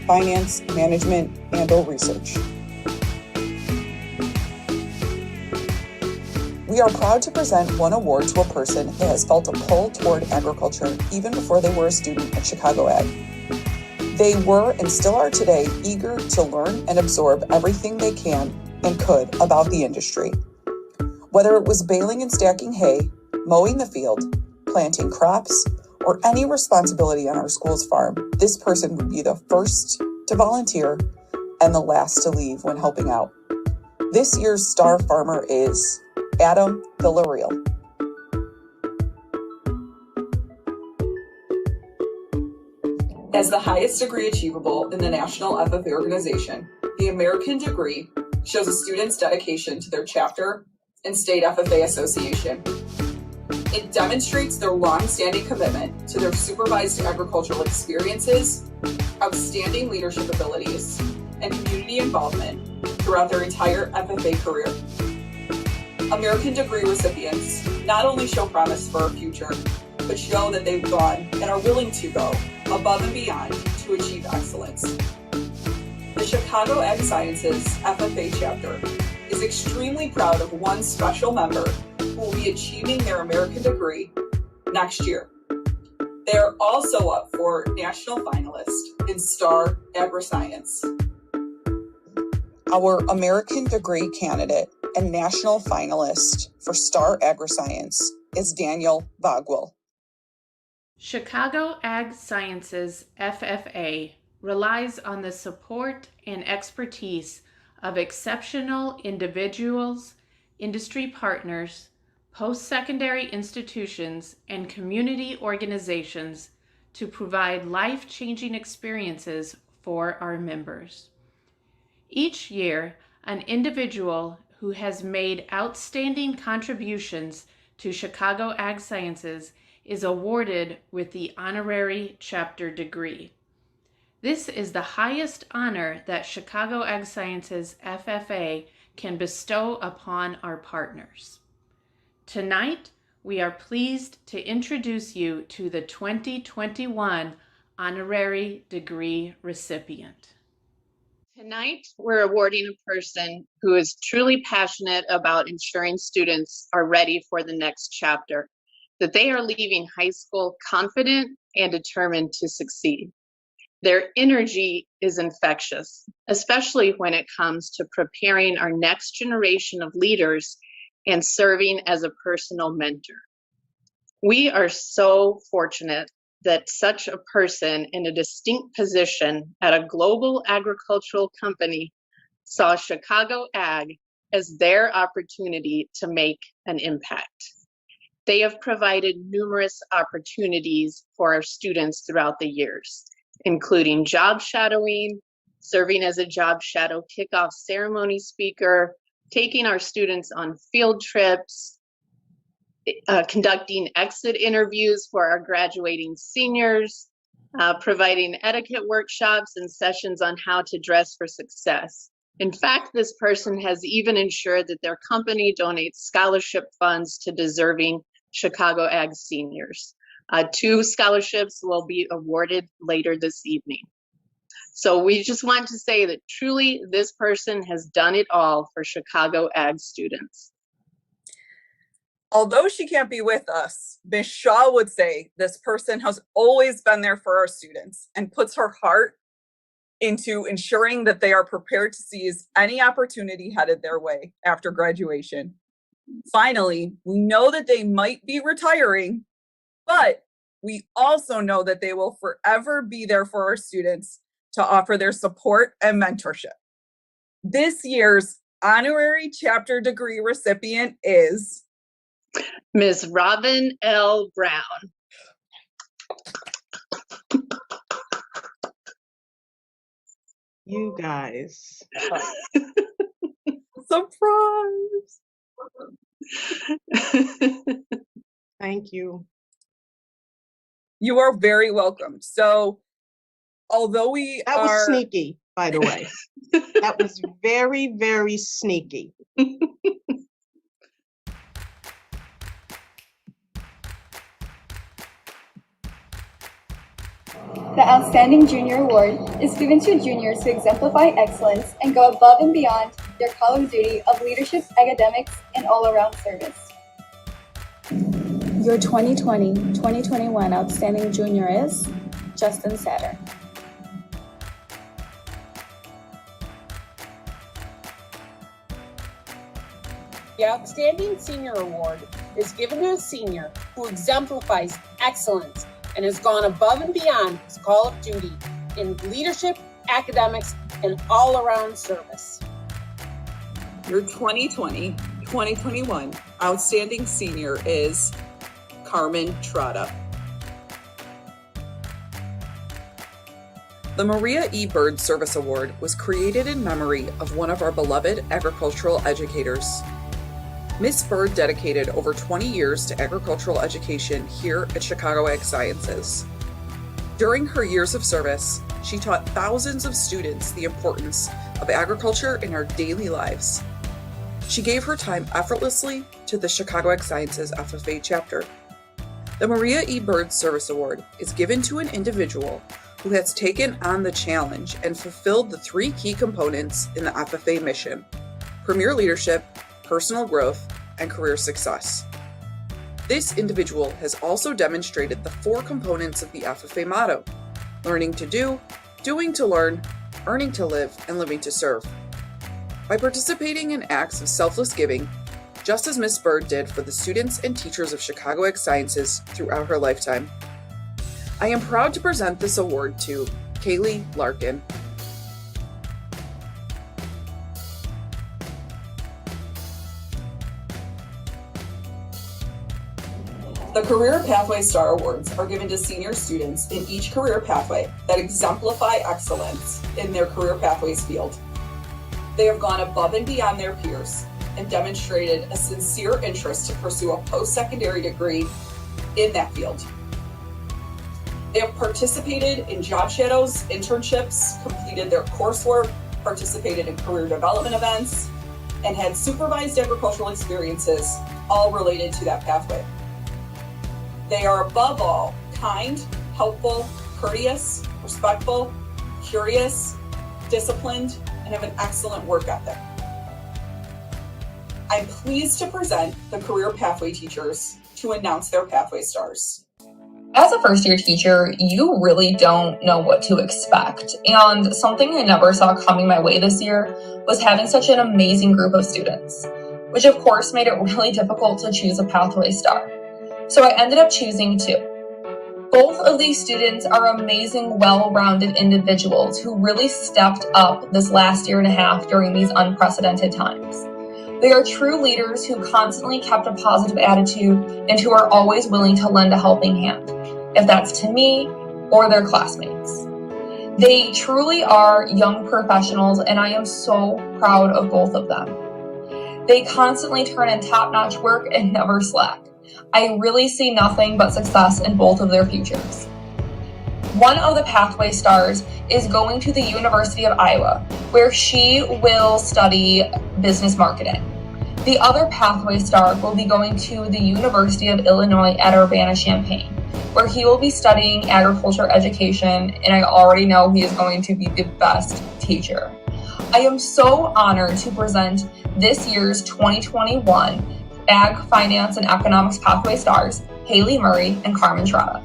finance, management, and/or research. We are proud to present one award to a person that has felt a pull toward agriculture even before they were a student at Chicago Ag. They were and still are today eager to learn and absorb everything they can and could about the industry. Whether it was baling and stacking hay, mowing the field, planting crops, or any responsibility on our school's farm, this person would be the first to volunteer and the last to leave when helping out. This year's Star Farmer is Adam Villarreal. As the highest degree achievable in the National FFA organization, the American degree shows a student's dedication to their chapter and state FFA association. It demonstrates their long-standing commitment to their supervised agricultural experiences, outstanding leadership abilities, and community involvement throughout their entire FFA career. American degree recipients not only show promise for our future, but show that they've gone and are willing to go above and beyond to achieve excellence. The Chicago Ag Sciences FFA chapter is extremely proud of one special member who will be achieving their American degree next year. They are also up for national finalist in STAR Agriscience. Our American degree candidate and national finalist for STAR Agriscience is Daniel Vogwell. Chicago Ag Sciences FFA relies on the support and expertise of exceptional individuals, industry partners, post-secondary institutions, and community organizations to provide life-changing experiences for our members. Each year, an individual who has made outstanding contributions to Chicago Ag Sciences is awarded with the Honorary Chapter Degree. This is the highest honor that Chicago Ag Sciences FFA can bestow upon our partners. Tonight, we are pleased to introduce you to the 2021 Honorary Degree recipient. Tonight, we're awarding a person who is truly passionate about ensuring students are ready for the next chapter, that they are leaving high school confident and determined to succeed. Their energy is infectious, especially when it comes to preparing our next generation of leaders and serving as a personal mentor. We are so fortunate that such a person in a distinct position at a global agricultural company saw Chicago Ag as their opportunity to make an impact. They have provided numerous opportunities for our students throughout the years, including job shadowing, serving as a job shadow kickoff ceremony speaker, taking our students on field trips, conducting exit interviews for our graduating seniors, providing etiquette workshops and sessions on how to dress for success. In fact, this person has even ensured that their company donates scholarship funds to deserving Chicago Ag seniors. 2 scholarships will be awarded later this evening. So we just want to say that truly this person has done it all for Chicago Ag students. Although she can't be with us, Ms. Shaw would say this person has always been there for our students and puts her heart into ensuring that they are prepared to seize any opportunity headed their way after graduation. Finally, we know that they might be retiring, but we also know that they will forever be there for our students to offer their support and mentorship. This year's honorary chapter degree recipient is Ms. Robin L. Brown. You guys. Surprise! Thank you. You are very welcome. So, although that was sneaky, by the way. That was very, very sneaky. The Outstanding Junior Award is given to juniors who exemplify excellence and go above and beyond their call of duty of leadership, academics, and all-around service. Your 2020-2021 Outstanding Junior is Justin Satter. The Outstanding Senior Award is given to a senior who exemplifies excellence and has gone above and beyond his call of duty in leadership, academics, and all-around service. Your 2020-2021 Outstanding Senior is Carmen Trotta. The Maria E. Bird Service Award was created in memory of one of our beloved agricultural educators. Ms. Bird dedicated over 20 years to agricultural education here at Chicago Ag Sciences. During her years of service, she taught thousands of students the importance of agriculture in our daily lives. She gave her time effortlessly to the Chicago Ag Sciences FFA chapter. The Maria E. Bird Service Award is given to an individual who has taken on the challenge and fulfilled the 3 key components in the FFA mission: premier leadership, personal growth, and career success. This individual has also demonstrated the 4 components of the FFA motto: learning to do, doing to learn, earning to live, and living to serve. By participating in acts of selfless giving, just as Ms. Bird did for the students and teachers of Chicago Ag Sciences throughout her lifetime, I am proud to present this award to Kaylee Larkin. The Career Pathway Star Awards are given to senior students in each career pathway that exemplify excellence in their career pathways field. They have gone above and beyond their peers and demonstrated a sincere interest to pursue a post-secondary degree in that field. They have participated in job shadows, internships, completed their coursework, participated in career development events, and had supervised agricultural experiences, all related to that pathway. They are above all kind, helpful, courteous, respectful, curious, disciplined, and have an excellent work ethic. I'm pleased to present the career pathway teachers to announce their pathway stars. As a first-year teacher, you really don't know what to expect. And something I never saw coming my way this year was having such an amazing group of students, which of course made it really difficult to choose a pathway star. So I ended up choosing 2. Both of these students are amazing, well-rounded individuals who really stepped up this last year and a half during these unprecedented times. They are true leaders who constantly kept a positive attitude and who are always willing to lend a helping hand, if that's to me or their classmates. They truly are young professionals, and I am so proud of both of them. They constantly turn in top-notch work and never slack. I really see nothing but success in both of their futures. One of the pathway stars is going to the University of Iowa, where she will study business marketing. The other pathway star will be going to the University of Illinois at Urbana-Champaign, where he will be studying agriculture education, and I already know he is going to be the best teacher. I am so honored to present this year's 2021 Ag, Finance, and Economics Pathway Stars, Haley Murray and Carmen Trotta.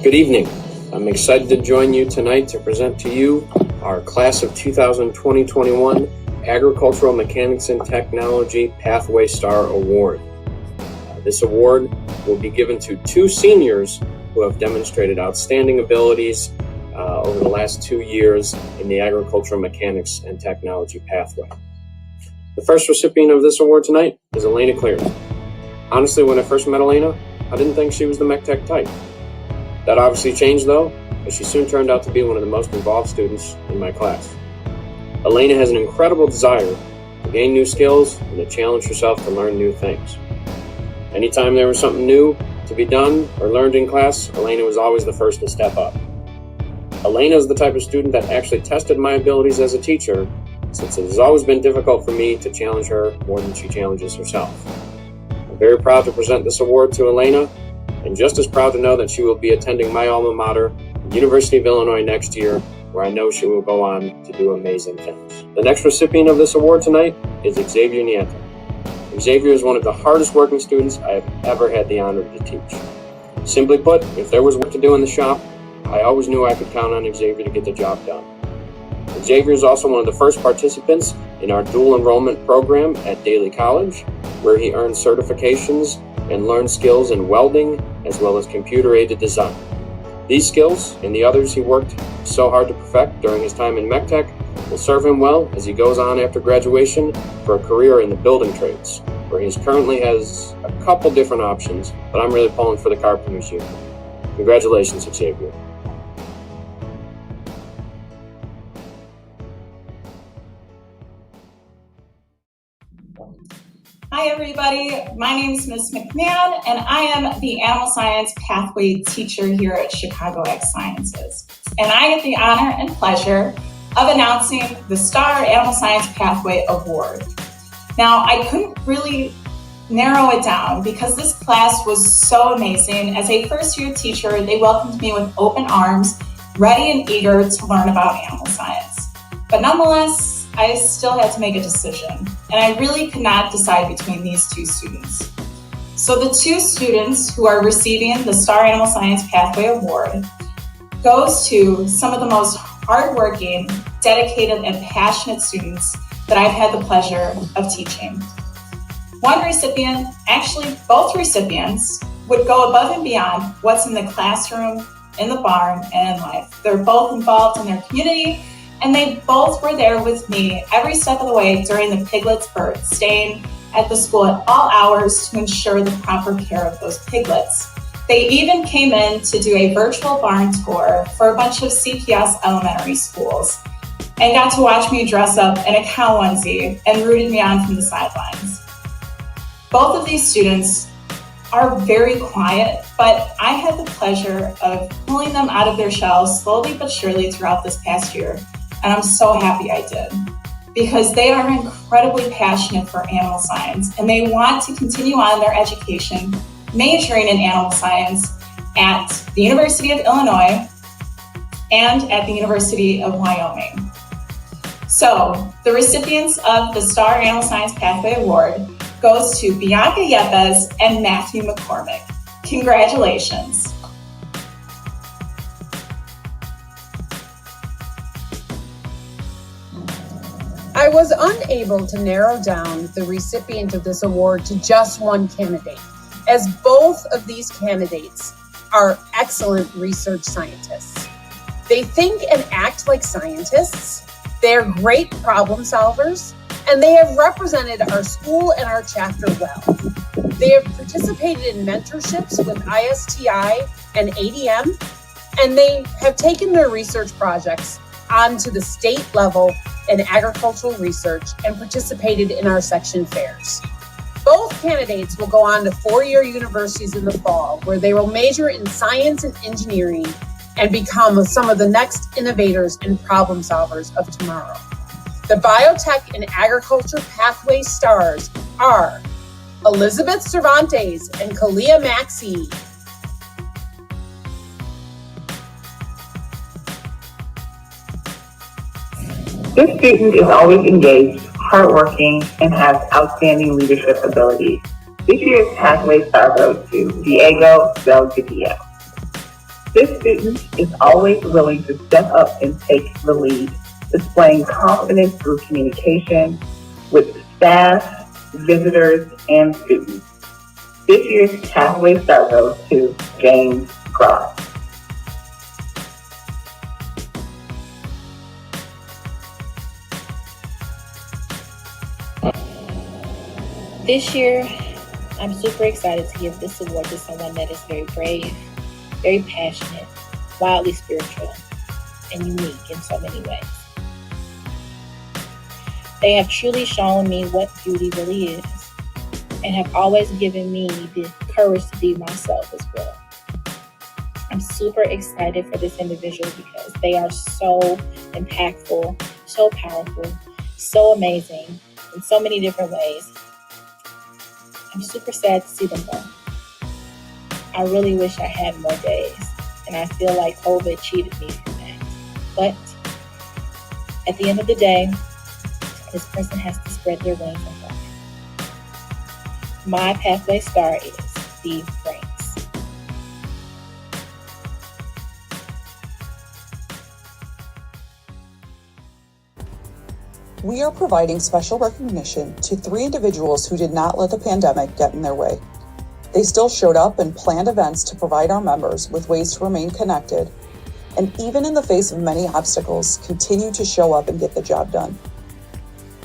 Good evening. I'm excited to join you tonight to present to you our Class of 2020-21 Agricultural Mechanics and Technology Pathway Star Award. This award will be given to 2 seniors who have demonstrated outstanding abilities over the last 2 years in the agricultural mechanics and technology pathway. The first recipient of this award tonight is Elena Cleary. Honestly, when I first met Elena, I didn't think she was the mech tech type. That obviously changed though, as she soon turned out to be one of the most involved students in my class. Elena has an incredible desire to gain new skills and to challenge herself to learn new things. Anytime there was something new to be done or learned in class, Elena was always the first to step up. Elena is the type of student that actually tested my abilities as a teacher, since it has always been difficult for me to challenge her more than she challenges herself. I'm very proud to present this award to Elena, and just as proud to know that she will be attending my alma mater, the University of Illinois, next year, where I know she will go on to do amazing things. The next recipient of this award tonight is Xavier Nieta. Xavier is one of the hardest working students I have ever had the honor to teach. Simply put, if there was work to do in the shop, I always knew I could count on Xavier to get the job done. Xavier is also one of the first participants in our dual enrollment program at Daly College, where he earned certifications and learned skills in welding as well as computer-aided design. These skills and the others he worked so hard to perfect during his time in MechTech will serve him well as he goes on after graduation for a career in the building trades, where he currently has a couple different options, but I'm really pulling for the Carpenters Union. Congratulations, Xavier. Hi everybody, my name is Ms. McMahon and I am the Animal Science Pathway teacher here at Chicago Agriscience. And I get the honor and pleasure of announcing the Star Animal Science Pathway Award. Now, I couldn't really narrow it down because this class was so amazing. As a first-year teacher, they welcomed me with open arms, ready and eager to learn about animal science. But nonetheless, I still had to make a decision, and I really could not decide between these 2 students. So the 2 students who are receiving the Star Animal Science Pathway Award goes to some of the most hardworking, dedicated, and passionate students that I've had the pleasure of teaching. One recipient, actually both recipients, would go above and beyond what's in the classroom, in the barn, and in life. They're both involved in their community, and they both were there with me every step of the way during the piglets' birth, staying at the school at all hours to ensure the proper care of those piglets. They even came in to do a virtual barn tour for a bunch of CPS elementary schools and got to watch me dress up in a cow onesie and rooted me on from the sidelines. Both of these students are very quiet, but I had the pleasure of pulling them out of their shells slowly but surely throughout this past year. And I'm so happy I did, because they are incredibly passionate for animal science and they want to continue on their education, majoring in animal science at the University of Illinois and at the University of Wyoming. So the recipients of the Star Animal Science Pathway Award goes to Bianca Yepes and Matthew McCormick. Congratulations. I was unable to narrow down the recipient of this award to just one candidate, as both of these candidates are excellent research scientists. They think and act like scientists, they're great problem solvers, and they have represented our school and our chapter well. They have participated in mentorships with ISTI and ADM, and they have taken their research projects onto the state level in agricultural research and participated in our section fairs. Both candidates will go on to four-year universities in the fall, where they will major in science and engineering and become some of the next innovators and problem solvers of tomorrow. The Biotech and Agriculture Pathway Stars are Elizabeth Cervantes and Kalia Maxey. This student is always engaged, hardworking, and has outstanding leadership abilities. This year's Pathway Star goes to Diego Valdivia. This student is always willing to step up and take the lead, displaying confidence through communication with staff, visitors, and students. This year's Pathway Star goes to James Cross. This year, I'm super excited to give this award to someone that is very brave, very passionate, wildly spiritual, and unique in so many ways. They have truly shown me what beauty really is and have always given me the courage to be myself as well. I'm super excited for this individual because they are so impactful, so powerful, so amazing in so many different ways. I'm super sad to see them go. I really wish I had more days, and I feel like COVID cheated me from that. But at the end of the day, this person has to spread their wings and fly. My Pathway Star is Steve Franks. We are providing special recognition to 3 individuals who did not let the pandemic get in their way. They still showed up and planned events to provide our members with ways to remain connected, and even in the face of many obstacles, continue to show up and get the job done.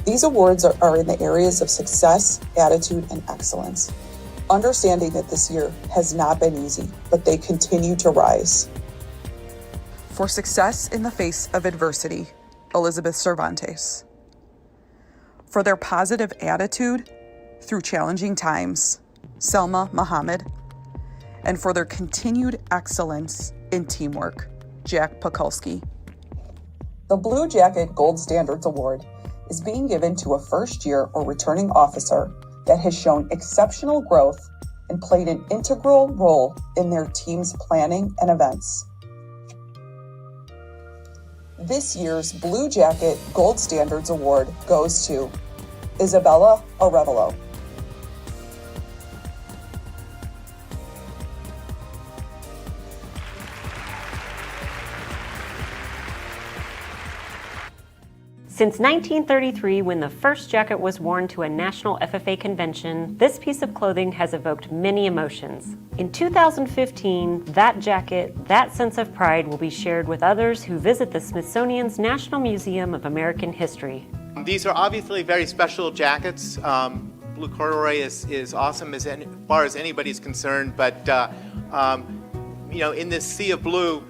These awards are in the areas of success, attitude, and excellence. Understanding that this year has not been easy, but they continue to rise. For success in the face of adversity, Elizabeth Cervantes. For their positive attitude through challenging times, Selma Muhammad. And for their continued excellence in teamwork, Jack Pakulski. The Blue Jacket Gold Standards Award is being given to a first-year or returning officer that has shown exceptional growth and played an integral role in their team's planning and events. This year's Blue Jacket Gold Standards Award goes to Isabella Arevalo. Since 1933, when the first jacket was worn to a national FFA convention, this piece of clothing has evoked many emotions. In 2015, that jacket, that sense of pride will be shared with others who visit the Smithsonian's National Museum of American History. These are obviously very special jackets. Blue corduroy is awesome as far as anybody's concerned, but in this sea of blue,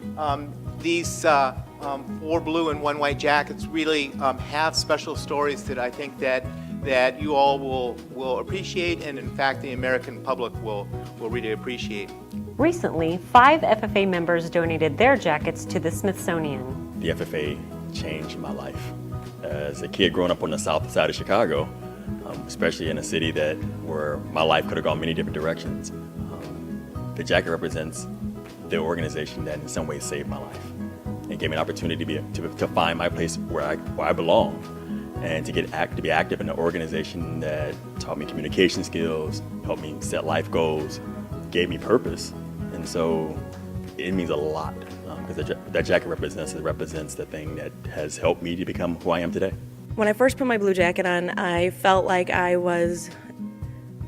these 4 blue and 1 white jackets really have special stories that I think that you all will appreciate, and in fact the American public will really appreciate. Recently, 5 FFA members donated their jackets to the Smithsonian. The FFA changed my life. As a kid growing up on the south side of Chicago, especially in a city where my life could have gone many different directions, the jacket represents the organization that in some ways saved my life. It gave me an opportunity to find my place where I belong, and to be active in an organization that taught me communication skills, helped me set life goals, gave me purpose. And so it means a lot, because that jacket represents the thing that has helped me to become who I am today. When I first put my blue jacket on, I felt like I was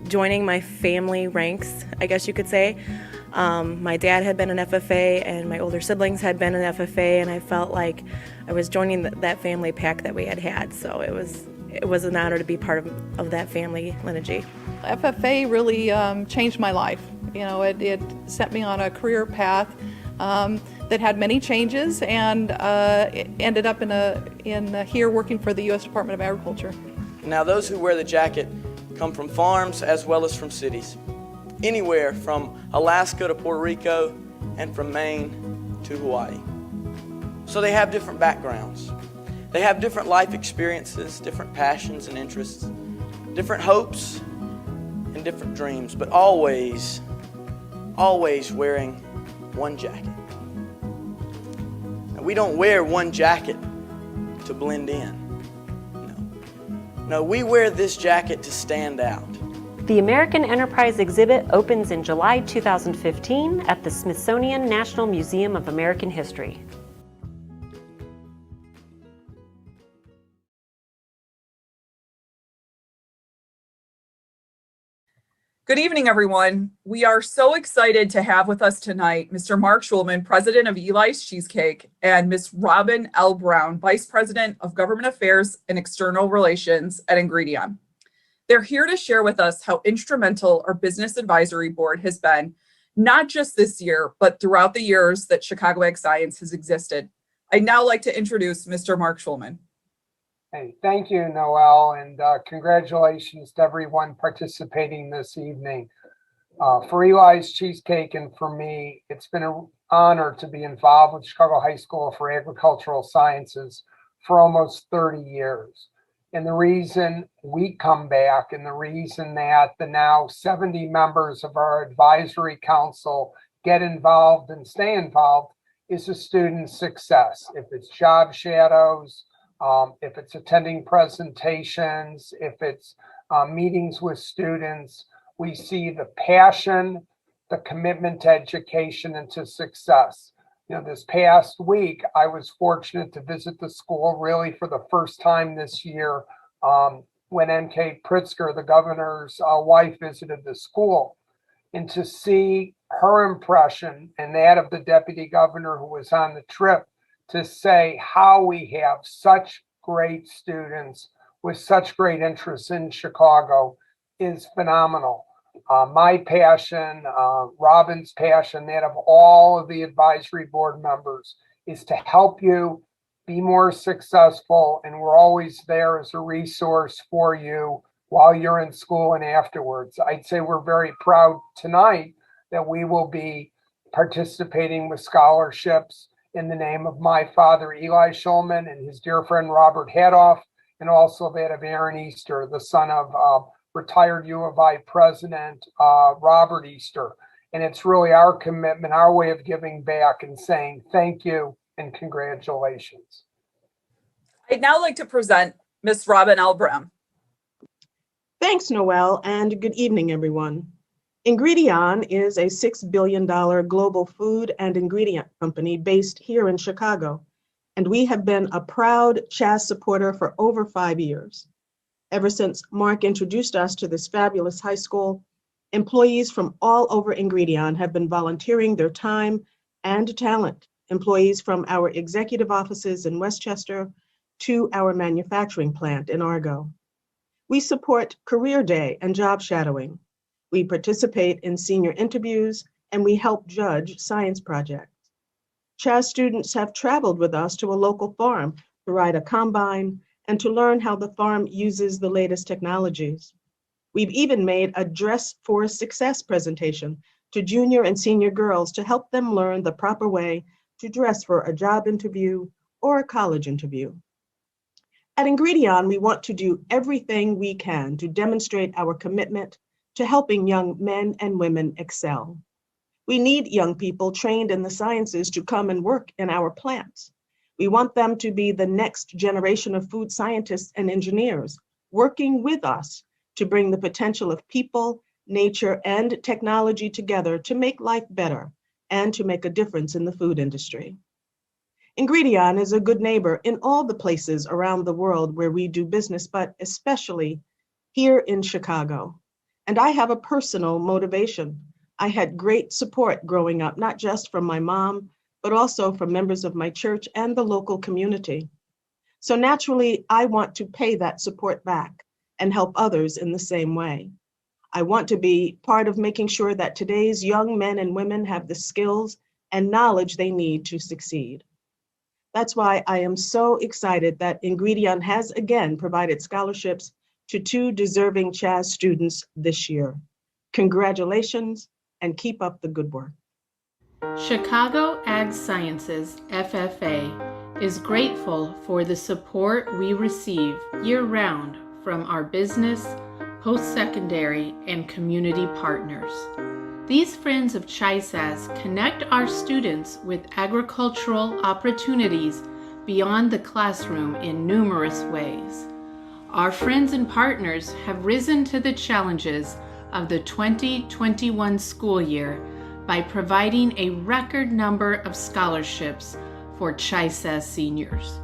joining my family ranks, I guess you could say. My dad had been an FFA and my older siblings had been an FFA, and I felt like I was joining that family pack that we had. So it was an honor to be part of that family lineage. FFA really changed my life. It set me on a career path that had many changes, and it ended up in here working for the U.S. Department of Agriculture. Now those who wear the jacket come from farms as well as from cities. Anywhere from Alaska to Puerto Rico and from Maine to Hawaii. So they have different backgrounds. They have different life experiences, different passions and interests, different hopes and different dreams, but always wearing one jacket. Now, we don't wear one jacket to blend in. No, we wear this jacket to stand out. The American Enterprise exhibit opens in July 2015 at the Smithsonian National Museum of American History. Good evening, everyone. We are so excited to have with us tonight Mr. Mark Schulman, President of Eli's Cheesecake, and Ms. Robin L. Brown, Vice President of Government Affairs and External Relations at Ingredion. They're here to share with us how instrumental our Business Advisory Board has been, not just this year, but throughout the years that Chicago Agriscience has existed. I'd now like to introduce Mr. Mark Schulman. Hey, thank you, Noelle, and congratulations to everyone participating this evening. For Eli's Cheesecake and for me, it's been an honor to be involved with Chicago High School for Agricultural Sciences for almost 30 years. And the reason we come back and the reason that the now 70 members of our advisory council get involved and stay involved is the student success. If it's job shadows, if it's attending presentations, if it's meetings with students, we see the passion, the commitment to education and to success. You know, this past week, I was fortunate to visit the school really for the first time this year when N.K. Pritzker, the governor's wife, visited the school. And to see her impression and that of the deputy governor who was on the trip, to say how we have such great students with such great interests in Chicago is phenomenal. My passion, Robin's passion, that of all of the advisory board members is to help you be more successful, and we're always there as a resource for you while you're in school and afterwards. I'd say we're very proud tonight that we will be participating with scholarships in the name of my father, Eli Schulman, and his dear friend, Robert Hadoff, and also that of Aaron Easter, the son of retired U of I president, Robert Easter. And it's really our commitment, our way of giving back and saying thank you and congratulations. I'd now like to present Ms. Robin L. Brown. Thanks, Noelle, and good evening, everyone. Ingredion is a $6 billion global food and ingredient company based here in Chicago, and we have been a proud Chaz supporter for over 5 years. Ever since Mark introduced us to this fabulous high school, employees from all over Ingredion have been volunteering their time and talent, employees from our executive offices in Westchester to our manufacturing plant in Argo. We support Career Day and job shadowing. We participate in senior interviews, and we help judge science projects. Chaz students have traveled with us to a local farm to ride a combine and to learn how the farm uses the latest technologies. We've even made a Dress for Success presentation to junior and senior girls to help them learn the proper way to dress for a job interview or a college interview. At Ingredion, we want to do everything we can to demonstrate our commitment to helping young men and women excel. We need young people trained in the sciences to come and work in our plants. We want them to be the next generation of food scientists and engineers, working with us to bring the potential of people, nature, and technology together to make life better and to make a difference in the food industry. Ingredion is a good neighbor in all the places around the world where we do business, but especially here in Chicago. And I have a personal motivation. I had great support growing up, not just from my mom, but also from members of my church and the local community. So naturally, I want to pay that support back and help others in the same way. I want to be part of making sure that today's young men and women have the skills and knowledge they need to succeed. That's why I am so excited that Ingredion has again provided scholarships to 2 deserving Chaz students this year. Congratulations and keep up the good work. Chicago Ag Sciences, FFA, is grateful for the support we receive year-round from our business, post-secondary, and community partners. These Friends of CHISAS connect our students with agricultural opportunities beyond the classroom in numerous ways. Our friends and partners have risen to the challenges of the 2021 school year by providing a record number of scholarships for CHISAS seniors.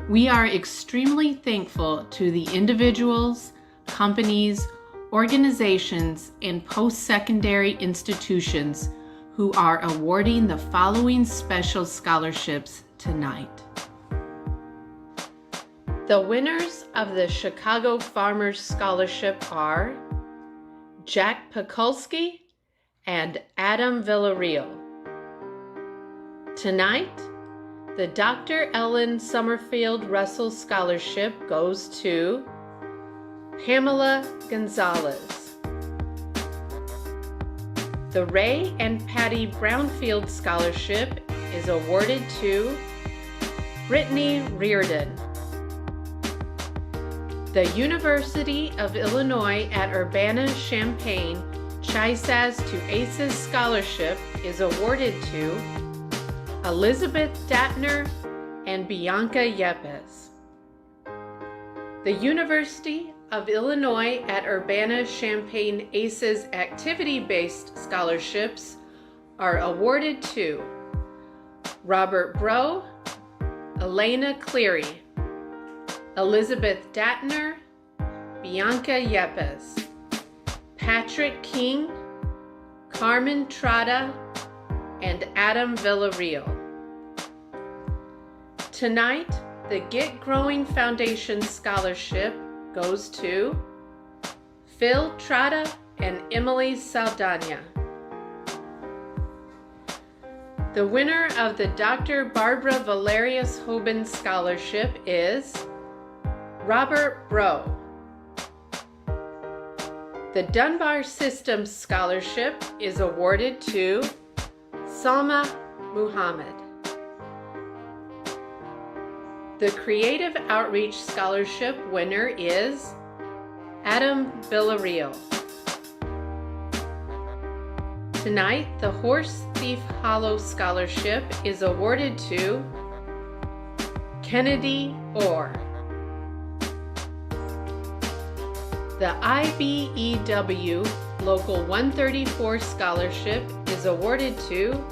We are extremely thankful to the individuals, companies, organizations, and post-secondary institutions who are awarding the following special scholarships tonight. The winners of the Chicago Farmers Scholarship are Jack Pekulski and Adam Villarreal. Tonight, the Dr. Ellen Summerfield Russell Scholarship goes to Pamela Gonzalez. The Ray and Patty Brownfield Scholarship is awarded to Brittany Reardon. The University of Illinois at Urbana-Champaign CHISAS to ACES Scholarship is awarded to Elizabeth Datner and Bianca Yepes. The University of Illinois at Urbana-Champaign ACES activity-based scholarships are awarded to Robert Bro, Elena Cleary, Elizabeth Datner, Bianca Yepes, Patrick King, Carmen Trotta, and Adam Villarreal. Tonight, the Get Growing Foundation Scholarship goes to Phil Trotta and Emily Saldana. The winner of the Dr. Barbara Valerius Hoban Scholarship is Robert Bro. The Dunbar Systems Scholarship is awarded to Salma Muhammad. The Creative Outreach Scholarship winner is Adam Villarreal. Tonight, the Horse Thief Hollow Scholarship is awarded to Kennedy Orr. The IBEW Local 134 Scholarship is awarded to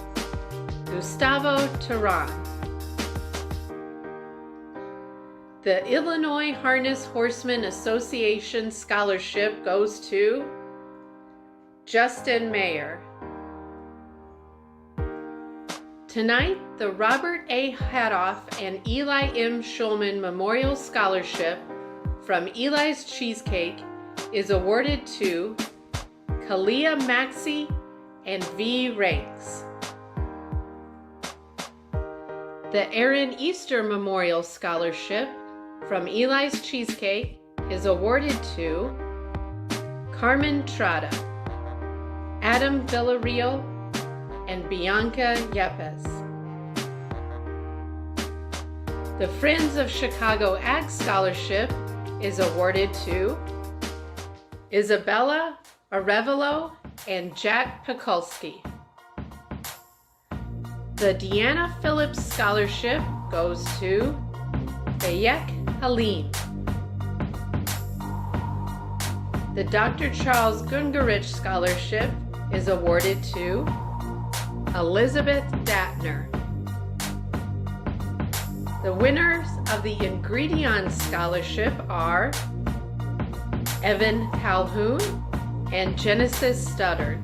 Gustavo Terran. The Illinois Harness Horsemen Association Scholarship goes to Justin Mayer. Tonight, the Robert A. Hadoff and Eli M. Schulman Memorial Scholarship from Eli's Cheesecake is awarded to Kalia Maxey and V. Ranks. The Aaron Easter Memorial Scholarship from Eli's Cheesecake is awarded to Carmen Trotta, Adam Villarreal, and Bianca Yepes. The Friends of Chicago Ag Scholarship is awarded to Isabella Arevalo and Jack Pekulski. The Deanna Phillips Scholarship goes to Bayek Halim. The Dr. Charles Gungerich Scholarship is awarded to Elizabeth Datner. The winners of the Ingredients Scholarship are Evan Calhoun and Genesis Studdard.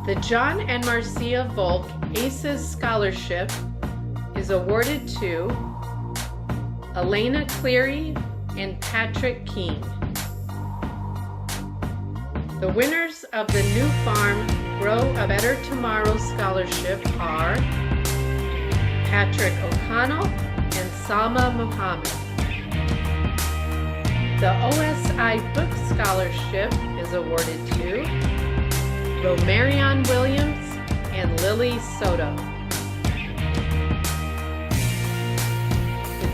The John and Marcia Volk ACES Scholarship is awarded to Elena Cleary and Patrick King. The winners of the New Farm Grow a Better Tomorrow Scholarship are Patrick O'Connell and Salma Muhammad. The OSI Book Scholarship is awarded to Romarion Williams and Lily Soto.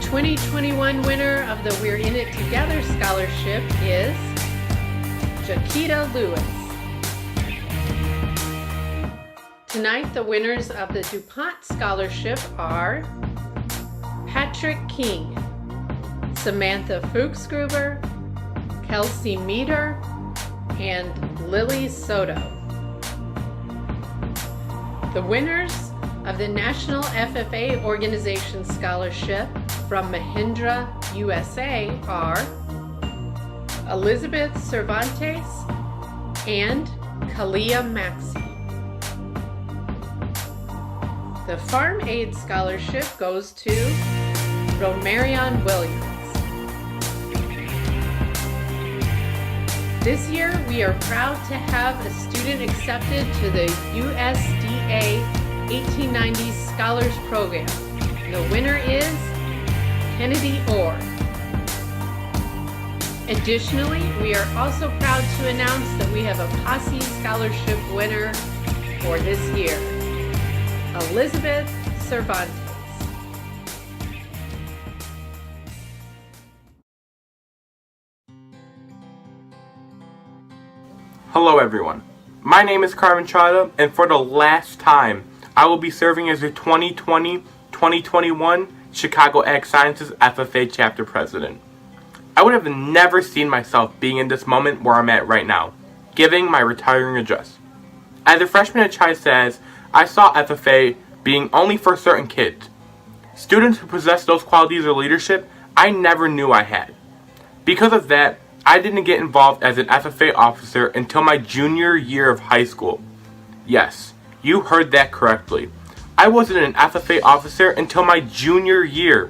2021 winner of the We're In It Together Scholarship is Jaquita Lewis. Tonight, the winners of the DuPont Scholarship are Patrick King, Samantha Fuchsgruber, Kelsey Meter, and Lily Soto. The winners of the National FFA Organization Scholarship from Mahindra, USA are Elizabeth Cervantes and Kalia Maxey. The Farm Aid Scholarship goes to Romarion Williams. This year, we are proud to have a student accepted to the USDA 1890 Scholars Program. The winner is Kennedy Orr. Additionally, we are also proud to announce that we have a Posse Scholarship winner for this year, Elizabeth Cervantes. Hello everyone, my name is Carmen Chada, and for the last time, I will be serving as the 2020-2021 Chicago Agrisciences FFA Chapter President. I would have never seen myself being in this moment where I'm at right now, giving my retiring address. As a freshman at ChiSAS, I saw FFA being only for certain kids. Students who possess those qualities of leadership I never knew I had. Because of that, I didn't get involved as an FFA officer until my junior year of high school. Yes, you heard that correctly. I wasn't an FFA officer until my junior year.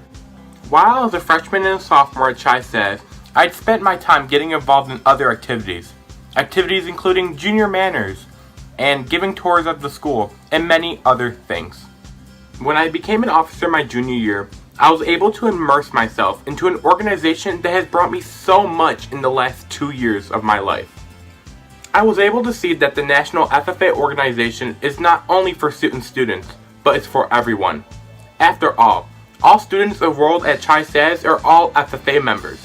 While I was a freshman and a sophomore at ChiSAS, I'd spent my time getting involved in other activities. Activities including junior manners and giving tours of the school and many other things. When I became an officer my junior year, I was able to immerse myself into an organization that has brought me so much in the last 2 years of my life. I was able to see that the National FFA organization is not only for students, but it's for everyone. After all students enrolled at ChiSAS are all FFA members.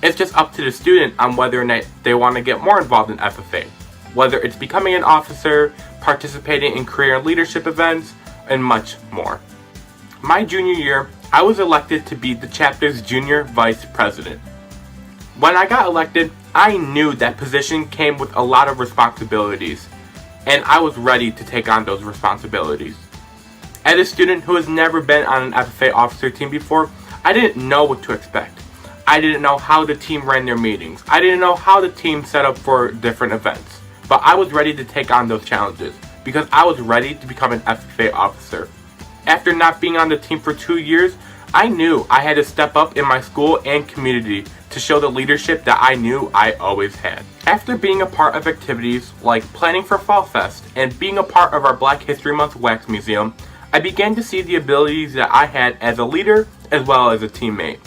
It's just up to the student on whether or not they want to get more involved in FFA, whether it's becoming an officer, participating in career and leadership events, and much more. My junior year, I was elected to be the chapter's junior vice president. When I got elected, I knew that position came with a lot of responsibilities, and I was ready to take on those responsibilities. As a student who has never been on an FFA officer team before, I didn't know what to expect. I didn't know how the team ran their meetings. I didn't know how the team set up for different events. But I was ready to take on those challenges because I was ready to become an FFA officer. After not being on the team for 2 years, I knew I had to step up in my school and community to show the leadership that I knew I always had. After being a part of activities like planning for Fall Fest and being a part of our Black History Month Wax Museum, I began to see the abilities that I had as a leader as well as a teammate.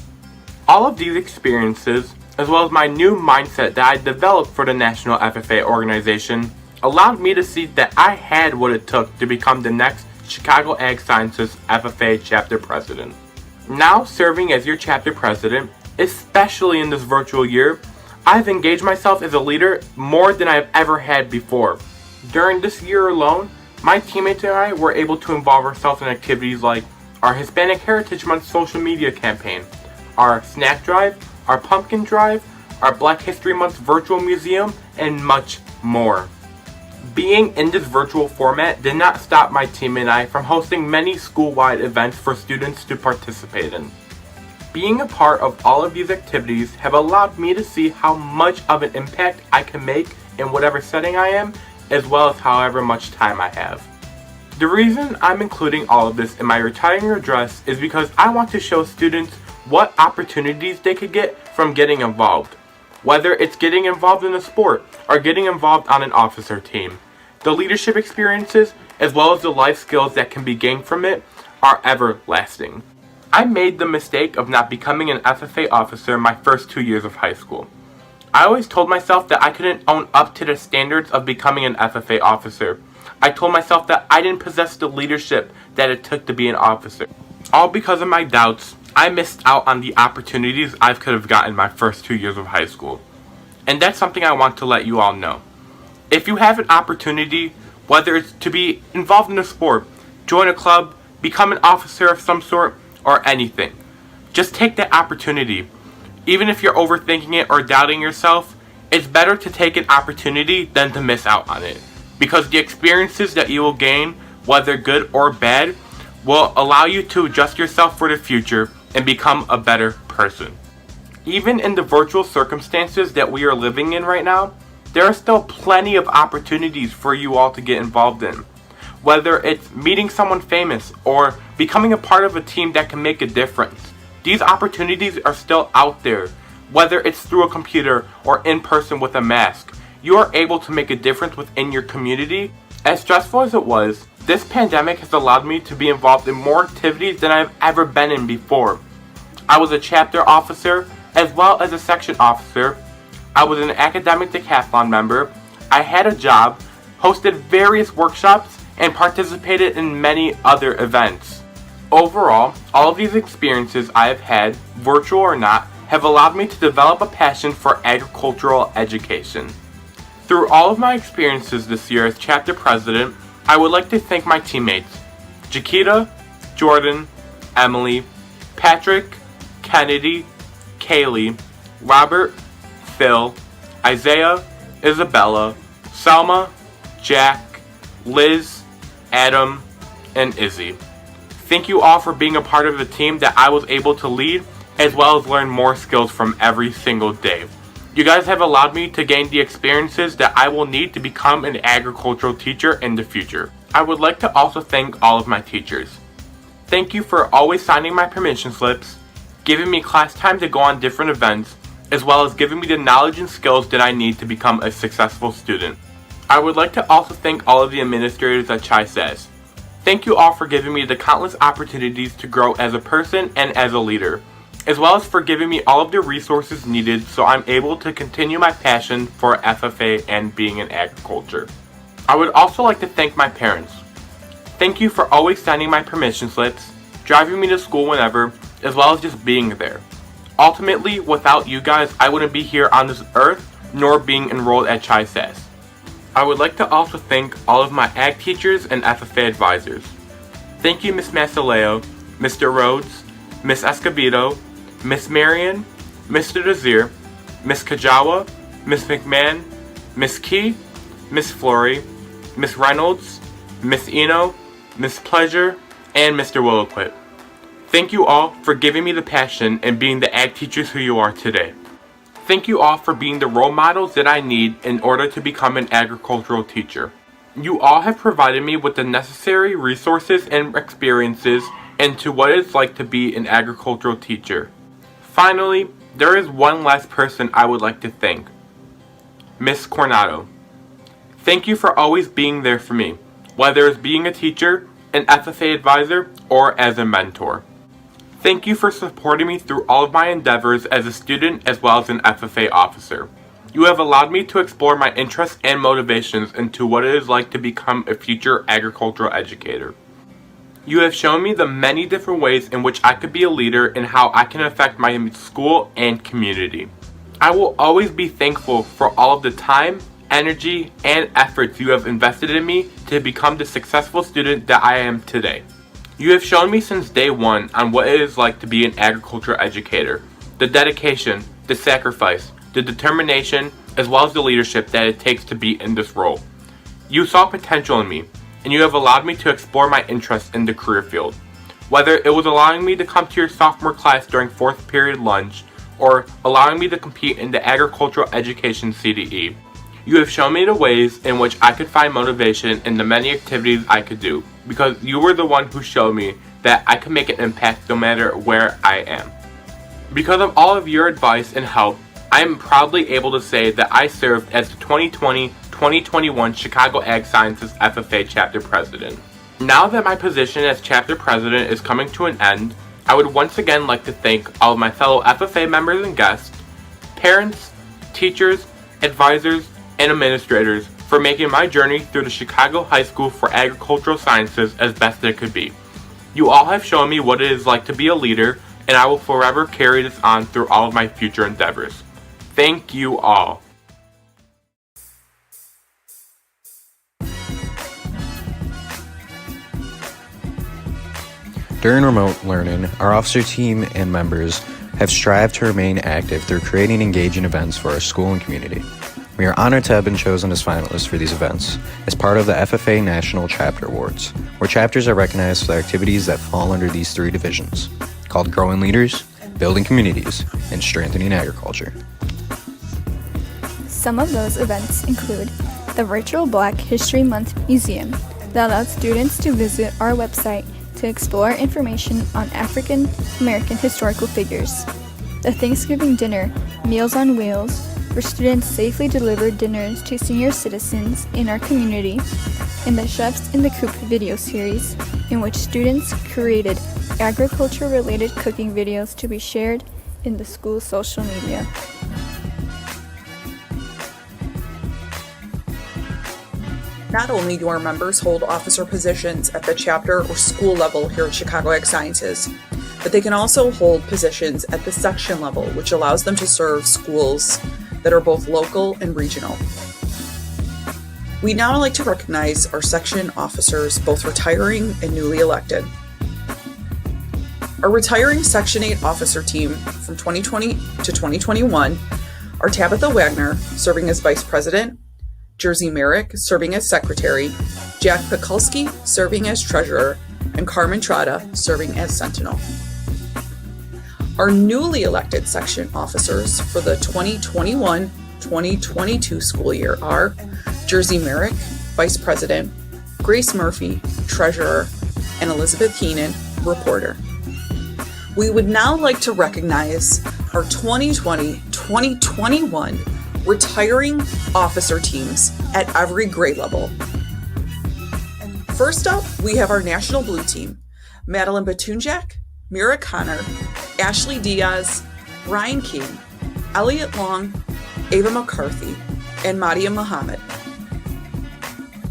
All of these experiences, as well as my new mindset that I developed for the National FFA organization, allowed me to see that I had what it took to become the next Chicago Agrisciences FFA chapter president. Now serving as your chapter president, especially in this virtual year, I've engaged myself as a leader more than I've ever had before. During this year alone, my teammates and I were able to involve ourselves in activities like our Hispanic Heritage Month social media campaign, our snack drive, our pumpkin drive, our Black History Month virtual museum, and much more. Being in this virtual format did not stop my team and I from hosting many school-wide events for students to participate in. Being a part of all of these activities have allowed me to see how much of an impact I can make in whatever setting I am, as well as however much time I have. The reason I'm including all of this in my retiring address is because I want to show students what opportunities they could get from getting involved. Whether it's getting involved in a sport or getting involved on an officer team. The leadership experiences, as well as the life skills that can be gained from it, are everlasting. I made the mistake of not becoming an FFA officer my first 2 years of high school. I always told myself that I couldn't own up to the standards of becoming an FFA officer. I told myself that I didn't possess the leadership that it took to be an officer. All because of my doubts I missed out on the opportunities I could have gotten my first 2 years of high school. And that's something I want to let you all know. If you have an opportunity, whether it's to be involved in a sport, join a club, become an officer of some sort, or anything, just take that opportunity. Even if you're overthinking it or doubting yourself, it's better to take an opportunity than to miss out on it. Because the experiences that you will gain, whether good or bad, will allow you to adjust yourself for the future and become a better person. Even in the virtual circumstances that we are living in right now, there are still plenty of opportunities for you all to get involved in. Whether it's meeting someone famous or becoming a part of a team that can make a difference. These opportunities are still out there. Whether it's through a computer or in person with a mask, you are able to make a difference within your community. As stressful as it was, this pandemic has allowed me to be involved in more activities than I've ever been in before. I was a chapter officer as well as a section officer. I was an academic decathlon member. I had a job, hosted various workshops, and participated in many other events. Overall, all of these experiences I have had, virtual or not, have allowed me to develop a passion for agricultural education. Through all of my experiences this year as chapter president, I would like to thank my teammates, Jaquita, Jordan, Emily, Patrick, Kennedy, Kaylee, Robert, Phil, Isaiah, Isabella, Selma, Jack, Liz, Adam, and Izzy. Thank you all for being a part of the team that I was able to lead, as well as learn more skills from every single day. You guys have allowed me to gain the experiences that I will need to become an agricultural teacher in the future. I would like to also thank all of my teachers. Thank you for always signing my permission slips, giving me class time to go on different events, as well as giving me the knowledge and skills that I need to become a successful student. I would like to also thank all of the administrators at CHISAS. Thank you all for giving me the countless opportunities to grow as a person and as a leader, as well as for giving me all of the resources needed so I'm able to continue my passion for FFA and being in agriculture. I would also like to thank my parents. Thank you for always signing my permission slips, driving me to school whenever, as well as just being there. Ultimately, without you guys, I wouldn't be here on this earth, nor being enrolled at CHISAS. I would like to also thank all of my ag teachers and FFA advisors. Thank you, Ms. Masaleo, Mr. Rhodes, Ms. Escobedo, Ms. Marion, Mr. Desir, Ms. Kajawa, Ms. McMahon, Ms. Key, Ms. Flory, Ms. Reynolds, Ms. Eno, Ms. Pleasure, and Mr. Willowquit. Thank you all for giving me the passion and being the ag teachers who you are today. Thank you all for being the role models that I need in order to become an agricultural teacher. You all have provided me with the necessary resources and experiences into what it's like to be an agricultural teacher. Finally, there is one last person I would like to thank. Miss Coronado. Thank you for always being there for me, whether it's being a teacher, an FFA advisor, or as a mentor. Thank you for supporting me through all of my endeavors as a student as well as an FFA officer. You have allowed me to explore my interests and motivations into what it is like to become a future agricultural educator. You have shown me the many different ways in which I could be a leader and how I can affect my school and community. I will always be thankful for all of the time, energy, and efforts you have invested in me to become the successful student that I am today. You have shown me since day one on what it is like to be an agricultural educator, the dedication, the sacrifice, the determination, as well as the leadership that it takes to be in this role. You saw potential in me, and you have allowed me to explore my interests in the career field. Whether it was allowing me to come to your sophomore class during 4th period lunch, or allowing me to compete in the agricultural education CDE. You have shown me the ways in which I could find motivation in the many activities I could do, because you were the one who showed me that I could make an impact no matter where I am. Because of all of your advice and help, I am proudly able to say that I served as the 2020-2021 Chicago Ag Sciences FFA Chapter President. Now that my position as Chapter President is coming to an end, I would once again like to thank all of my fellow FFA members and guests, parents, teachers, advisors, and administrators for making my journey through the Chicago High School for Agricultural Sciences as best it could be. You all have shown me what it is like to be a leader and I will forever carry this on through all of my future endeavors. Thank you all. During remote learning, our officer team and members have strived to remain active through creating engaging events for our school and community. We are honored to have been chosen as finalists for these events as part of the FFA National Chapter Awards, where chapters are recognized for their activities that fall under these three divisions, called Growing Leaders, Building Communities, and Strengthening Agriculture. Some of those events include the virtual Black History Month Museum that allows students to visit our website to explore information on African American historical figures, the Thanksgiving dinner Meals on Wheels, where students safely deliver dinners to senior citizens in our community, and the Chefs in the Coop video series, in which students created agriculture-related cooking videos to be shared in the school's social media. Not only do our members hold officer positions at the chapter or school level here at Chicago Agriscience, but they can also hold positions at the section level, which allows them to serve schools that are both local and regional. We now like to recognize our section officers, both retiring and newly elected. Our retiring Section 8 officer team from 2020 to 2021 are Tabitha Wagner, serving as Vice President, Jersey Merrick, serving as Secretary, Jack Pekulski, serving as Treasurer, and Carmen Trotta, serving as Sentinel. Our newly elected section officers for the 2021-2022 school year are Jersey Merrick, Vice President, Grace Murphy, Treasurer, and Elizabeth Heenan, Reporter. We would now like to recognize our 2020-2021 retiring officer teams at every grade level. First up, we have our National Blue Team, Madeline Batunjak, Mira Connor, Ashley Diaz, Brian King, Elliot Long, Ava McCarthy, and Madia Muhammad.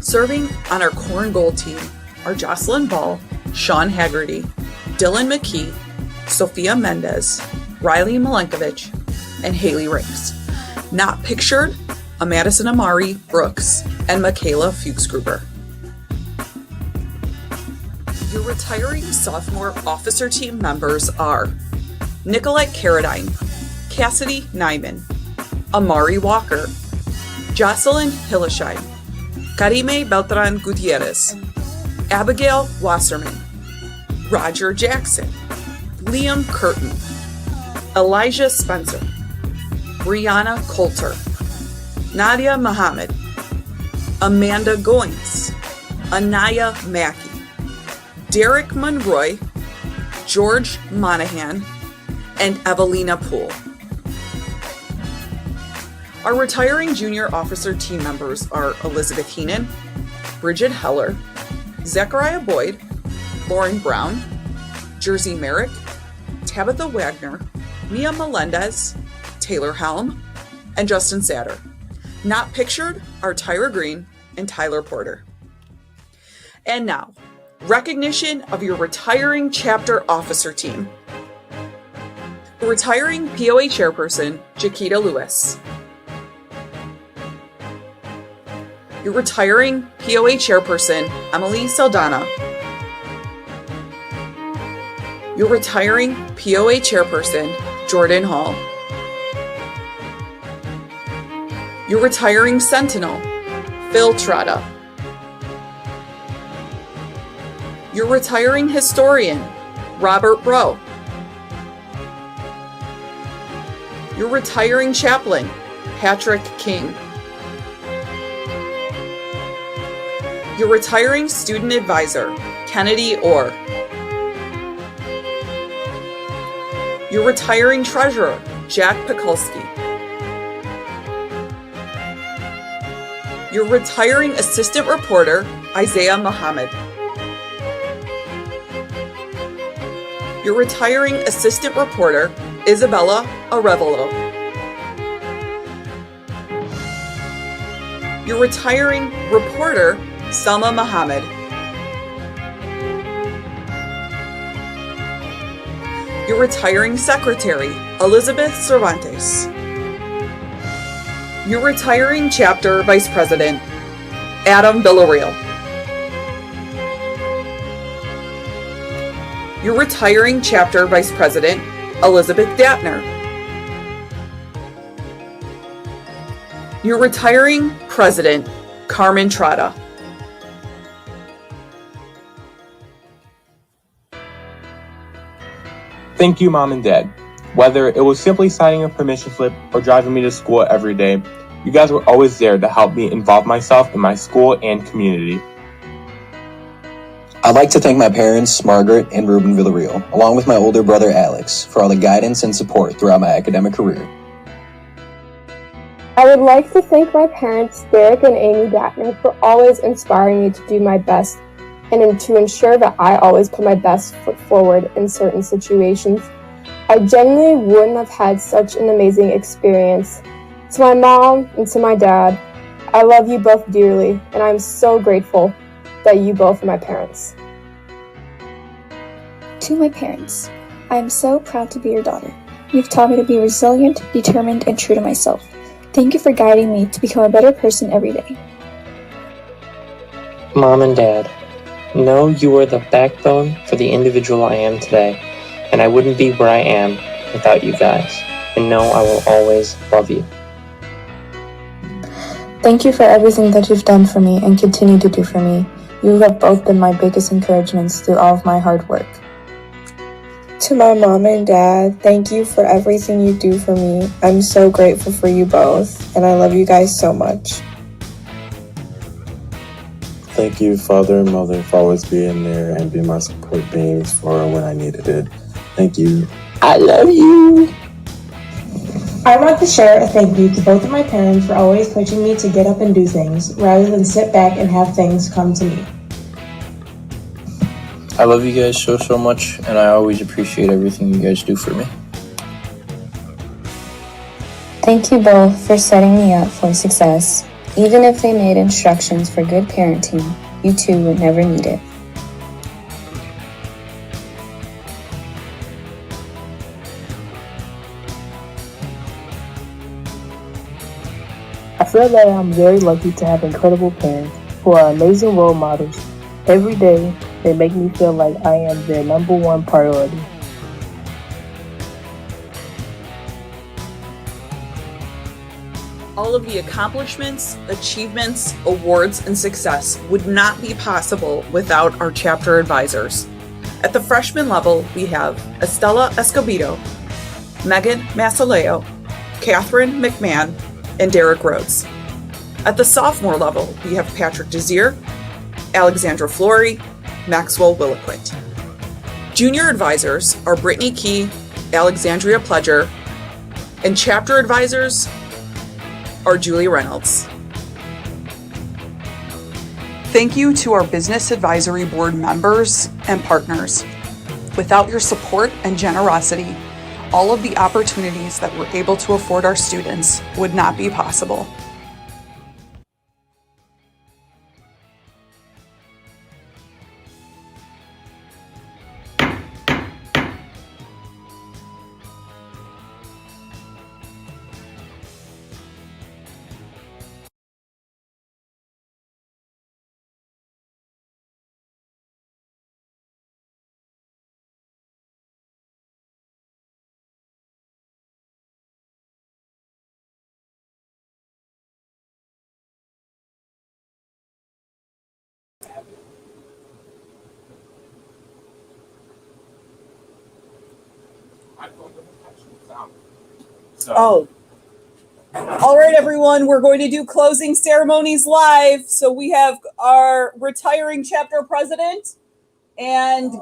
Serving on our Corn Gold team are Jocelyn Ball, Sean Haggerty, Dylan McKee, Sophia Mendez, Riley Milenkovich, and Haley Rinks. Not pictured are Madison Amari Brooks and Michaela Fuchsgruber. Your retiring sophomore officer team members are Nicolette Carradine, Cassidy Nyman, Amari Walker, Jocelyn Hillesheim, Karime Beltran Gutierrez, Abigail Wasserman, Roger Jackson, Liam Curtin, Elijah Spencer, Brianna Coulter, Nadia Muhammad, Amanda Goins, Anaya Mackey, Derek Monroy, George Monahan, and Evelina Poole. Our retiring junior officer team members are Elizabeth Heenan, Bridget Heller, Zachariah Boyd, Lauren Brown, Jersey Merrick, Tabitha Wagner, Mia Melendez, Taylor Helm, and Justin Satter. Not pictured are Tyra Green and Tyler Porter. And now, recognition of your retiring chapter officer team. Retiring POA chairperson, Jaquita Lewis. Your retiring POA chairperson, Emily Saldana. Your retiring POA chairperson, Jordan Hall. Your retiring sentinel, Phil Trotta. Your retiring historian, Robert Rowe. Your retiring chaplain, Patrick King. Your retiring student advisor, Kennedy Orr. Your retiring treasurer, Jack Pekulski. Your retiring assistant reporter, Isaiah Muhammad. Your retiring assistant reporter, Isabella Arevalo. Your retiring reporter, Selma Muhammad. Your retiring secretary, Elizabeth Cervantes. Your retiring chapter vice president, Adam Villarreal. Your retiring chapter vice president, Elizabeth Dattner. Your retiring president, Carmen Trotta. Thank you, Mom and Dad. Whether it was simply signing a permission slip or driving me to school every day, you guys were always there to help me involve myself in my school and community. I'd like to thank my parents, Margaret and Ruben Villarreal, along with my older brother Alex, for all the guidance and support throughout my academic career. I would like to thank my parents, Derek and Amy Dattner, for always inspiring me to do my best and to ensure that I always put my best foot forward in certain situations. I genuinely wouldn't have had such an amazing experience. To my mom and to my dad, I love you both dearly, and I'm so grateful that you both are my parents. To my parents, I am so proud to be your daughter. You've taught me to be resilient, determined, and true to myself. Thank you for guiding me to become a better person every day. Mom and Dad, know you are the backbone for the individual I am today, and I wouldn't be where I am without you guys. And know I will always love you. Thank you for everything that you've done for me and continue to do for me. You have both been my biggest encouragements through all of my hard work. To my mom and dad, thank you for everything you do for me. I'm so grateful for you both, and I love you guys so much. Thank you, Father and Mother, for always being there and being my support beams for when I needed it. Thank you. I love you. I want to share a thank you to both of my parents for always pushing me to get up and do things, rather than sit back and have things come to me. I love you guys so much, and I always appreciate everything you guys do for me. Thank you both for setting me up for success. Even if they made instructions for good parenting, you two would never need it. I feel that I'm very lucky to have incredible parents who are amazing role models. Every day, they make me feel like I am their number one priority. All of the accomplishments, achievements, awards, and success would not be possible without our chapter advisors. At the freshman level, we have Estella Escobedo, Megan Masaleo, Catherine McMahon, and Derek Rhodes. At the sophomore level, we have Patrick Desir, Alexandra Flory, Maxwell Williquit. Junior advisors are Brittany Key, Alexandria Pledger, and chapter advisors are Julie Reynolds. Thank you to our Business Advisory Board members and partners. Without your support and generosity, all of the opportunities that we're able to afford our students would not be possible. Oh. All right, everyone, we're going to do closing ceremonies live. So we have our retiring chapter president and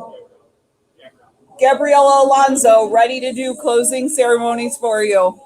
Gabriella Alonso ready to do closing ceremonies for you.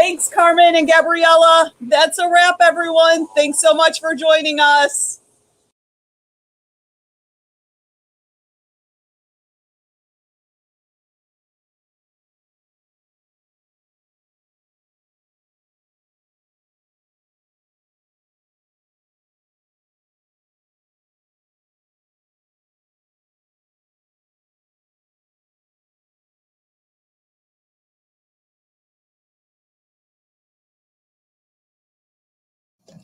Thanks, Carmen and Gabriella. That's a wrap, everyone. Thanks so much for joining us.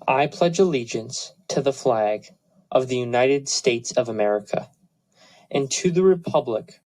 I pledge allegiance to the flag of the United States of America and to the republic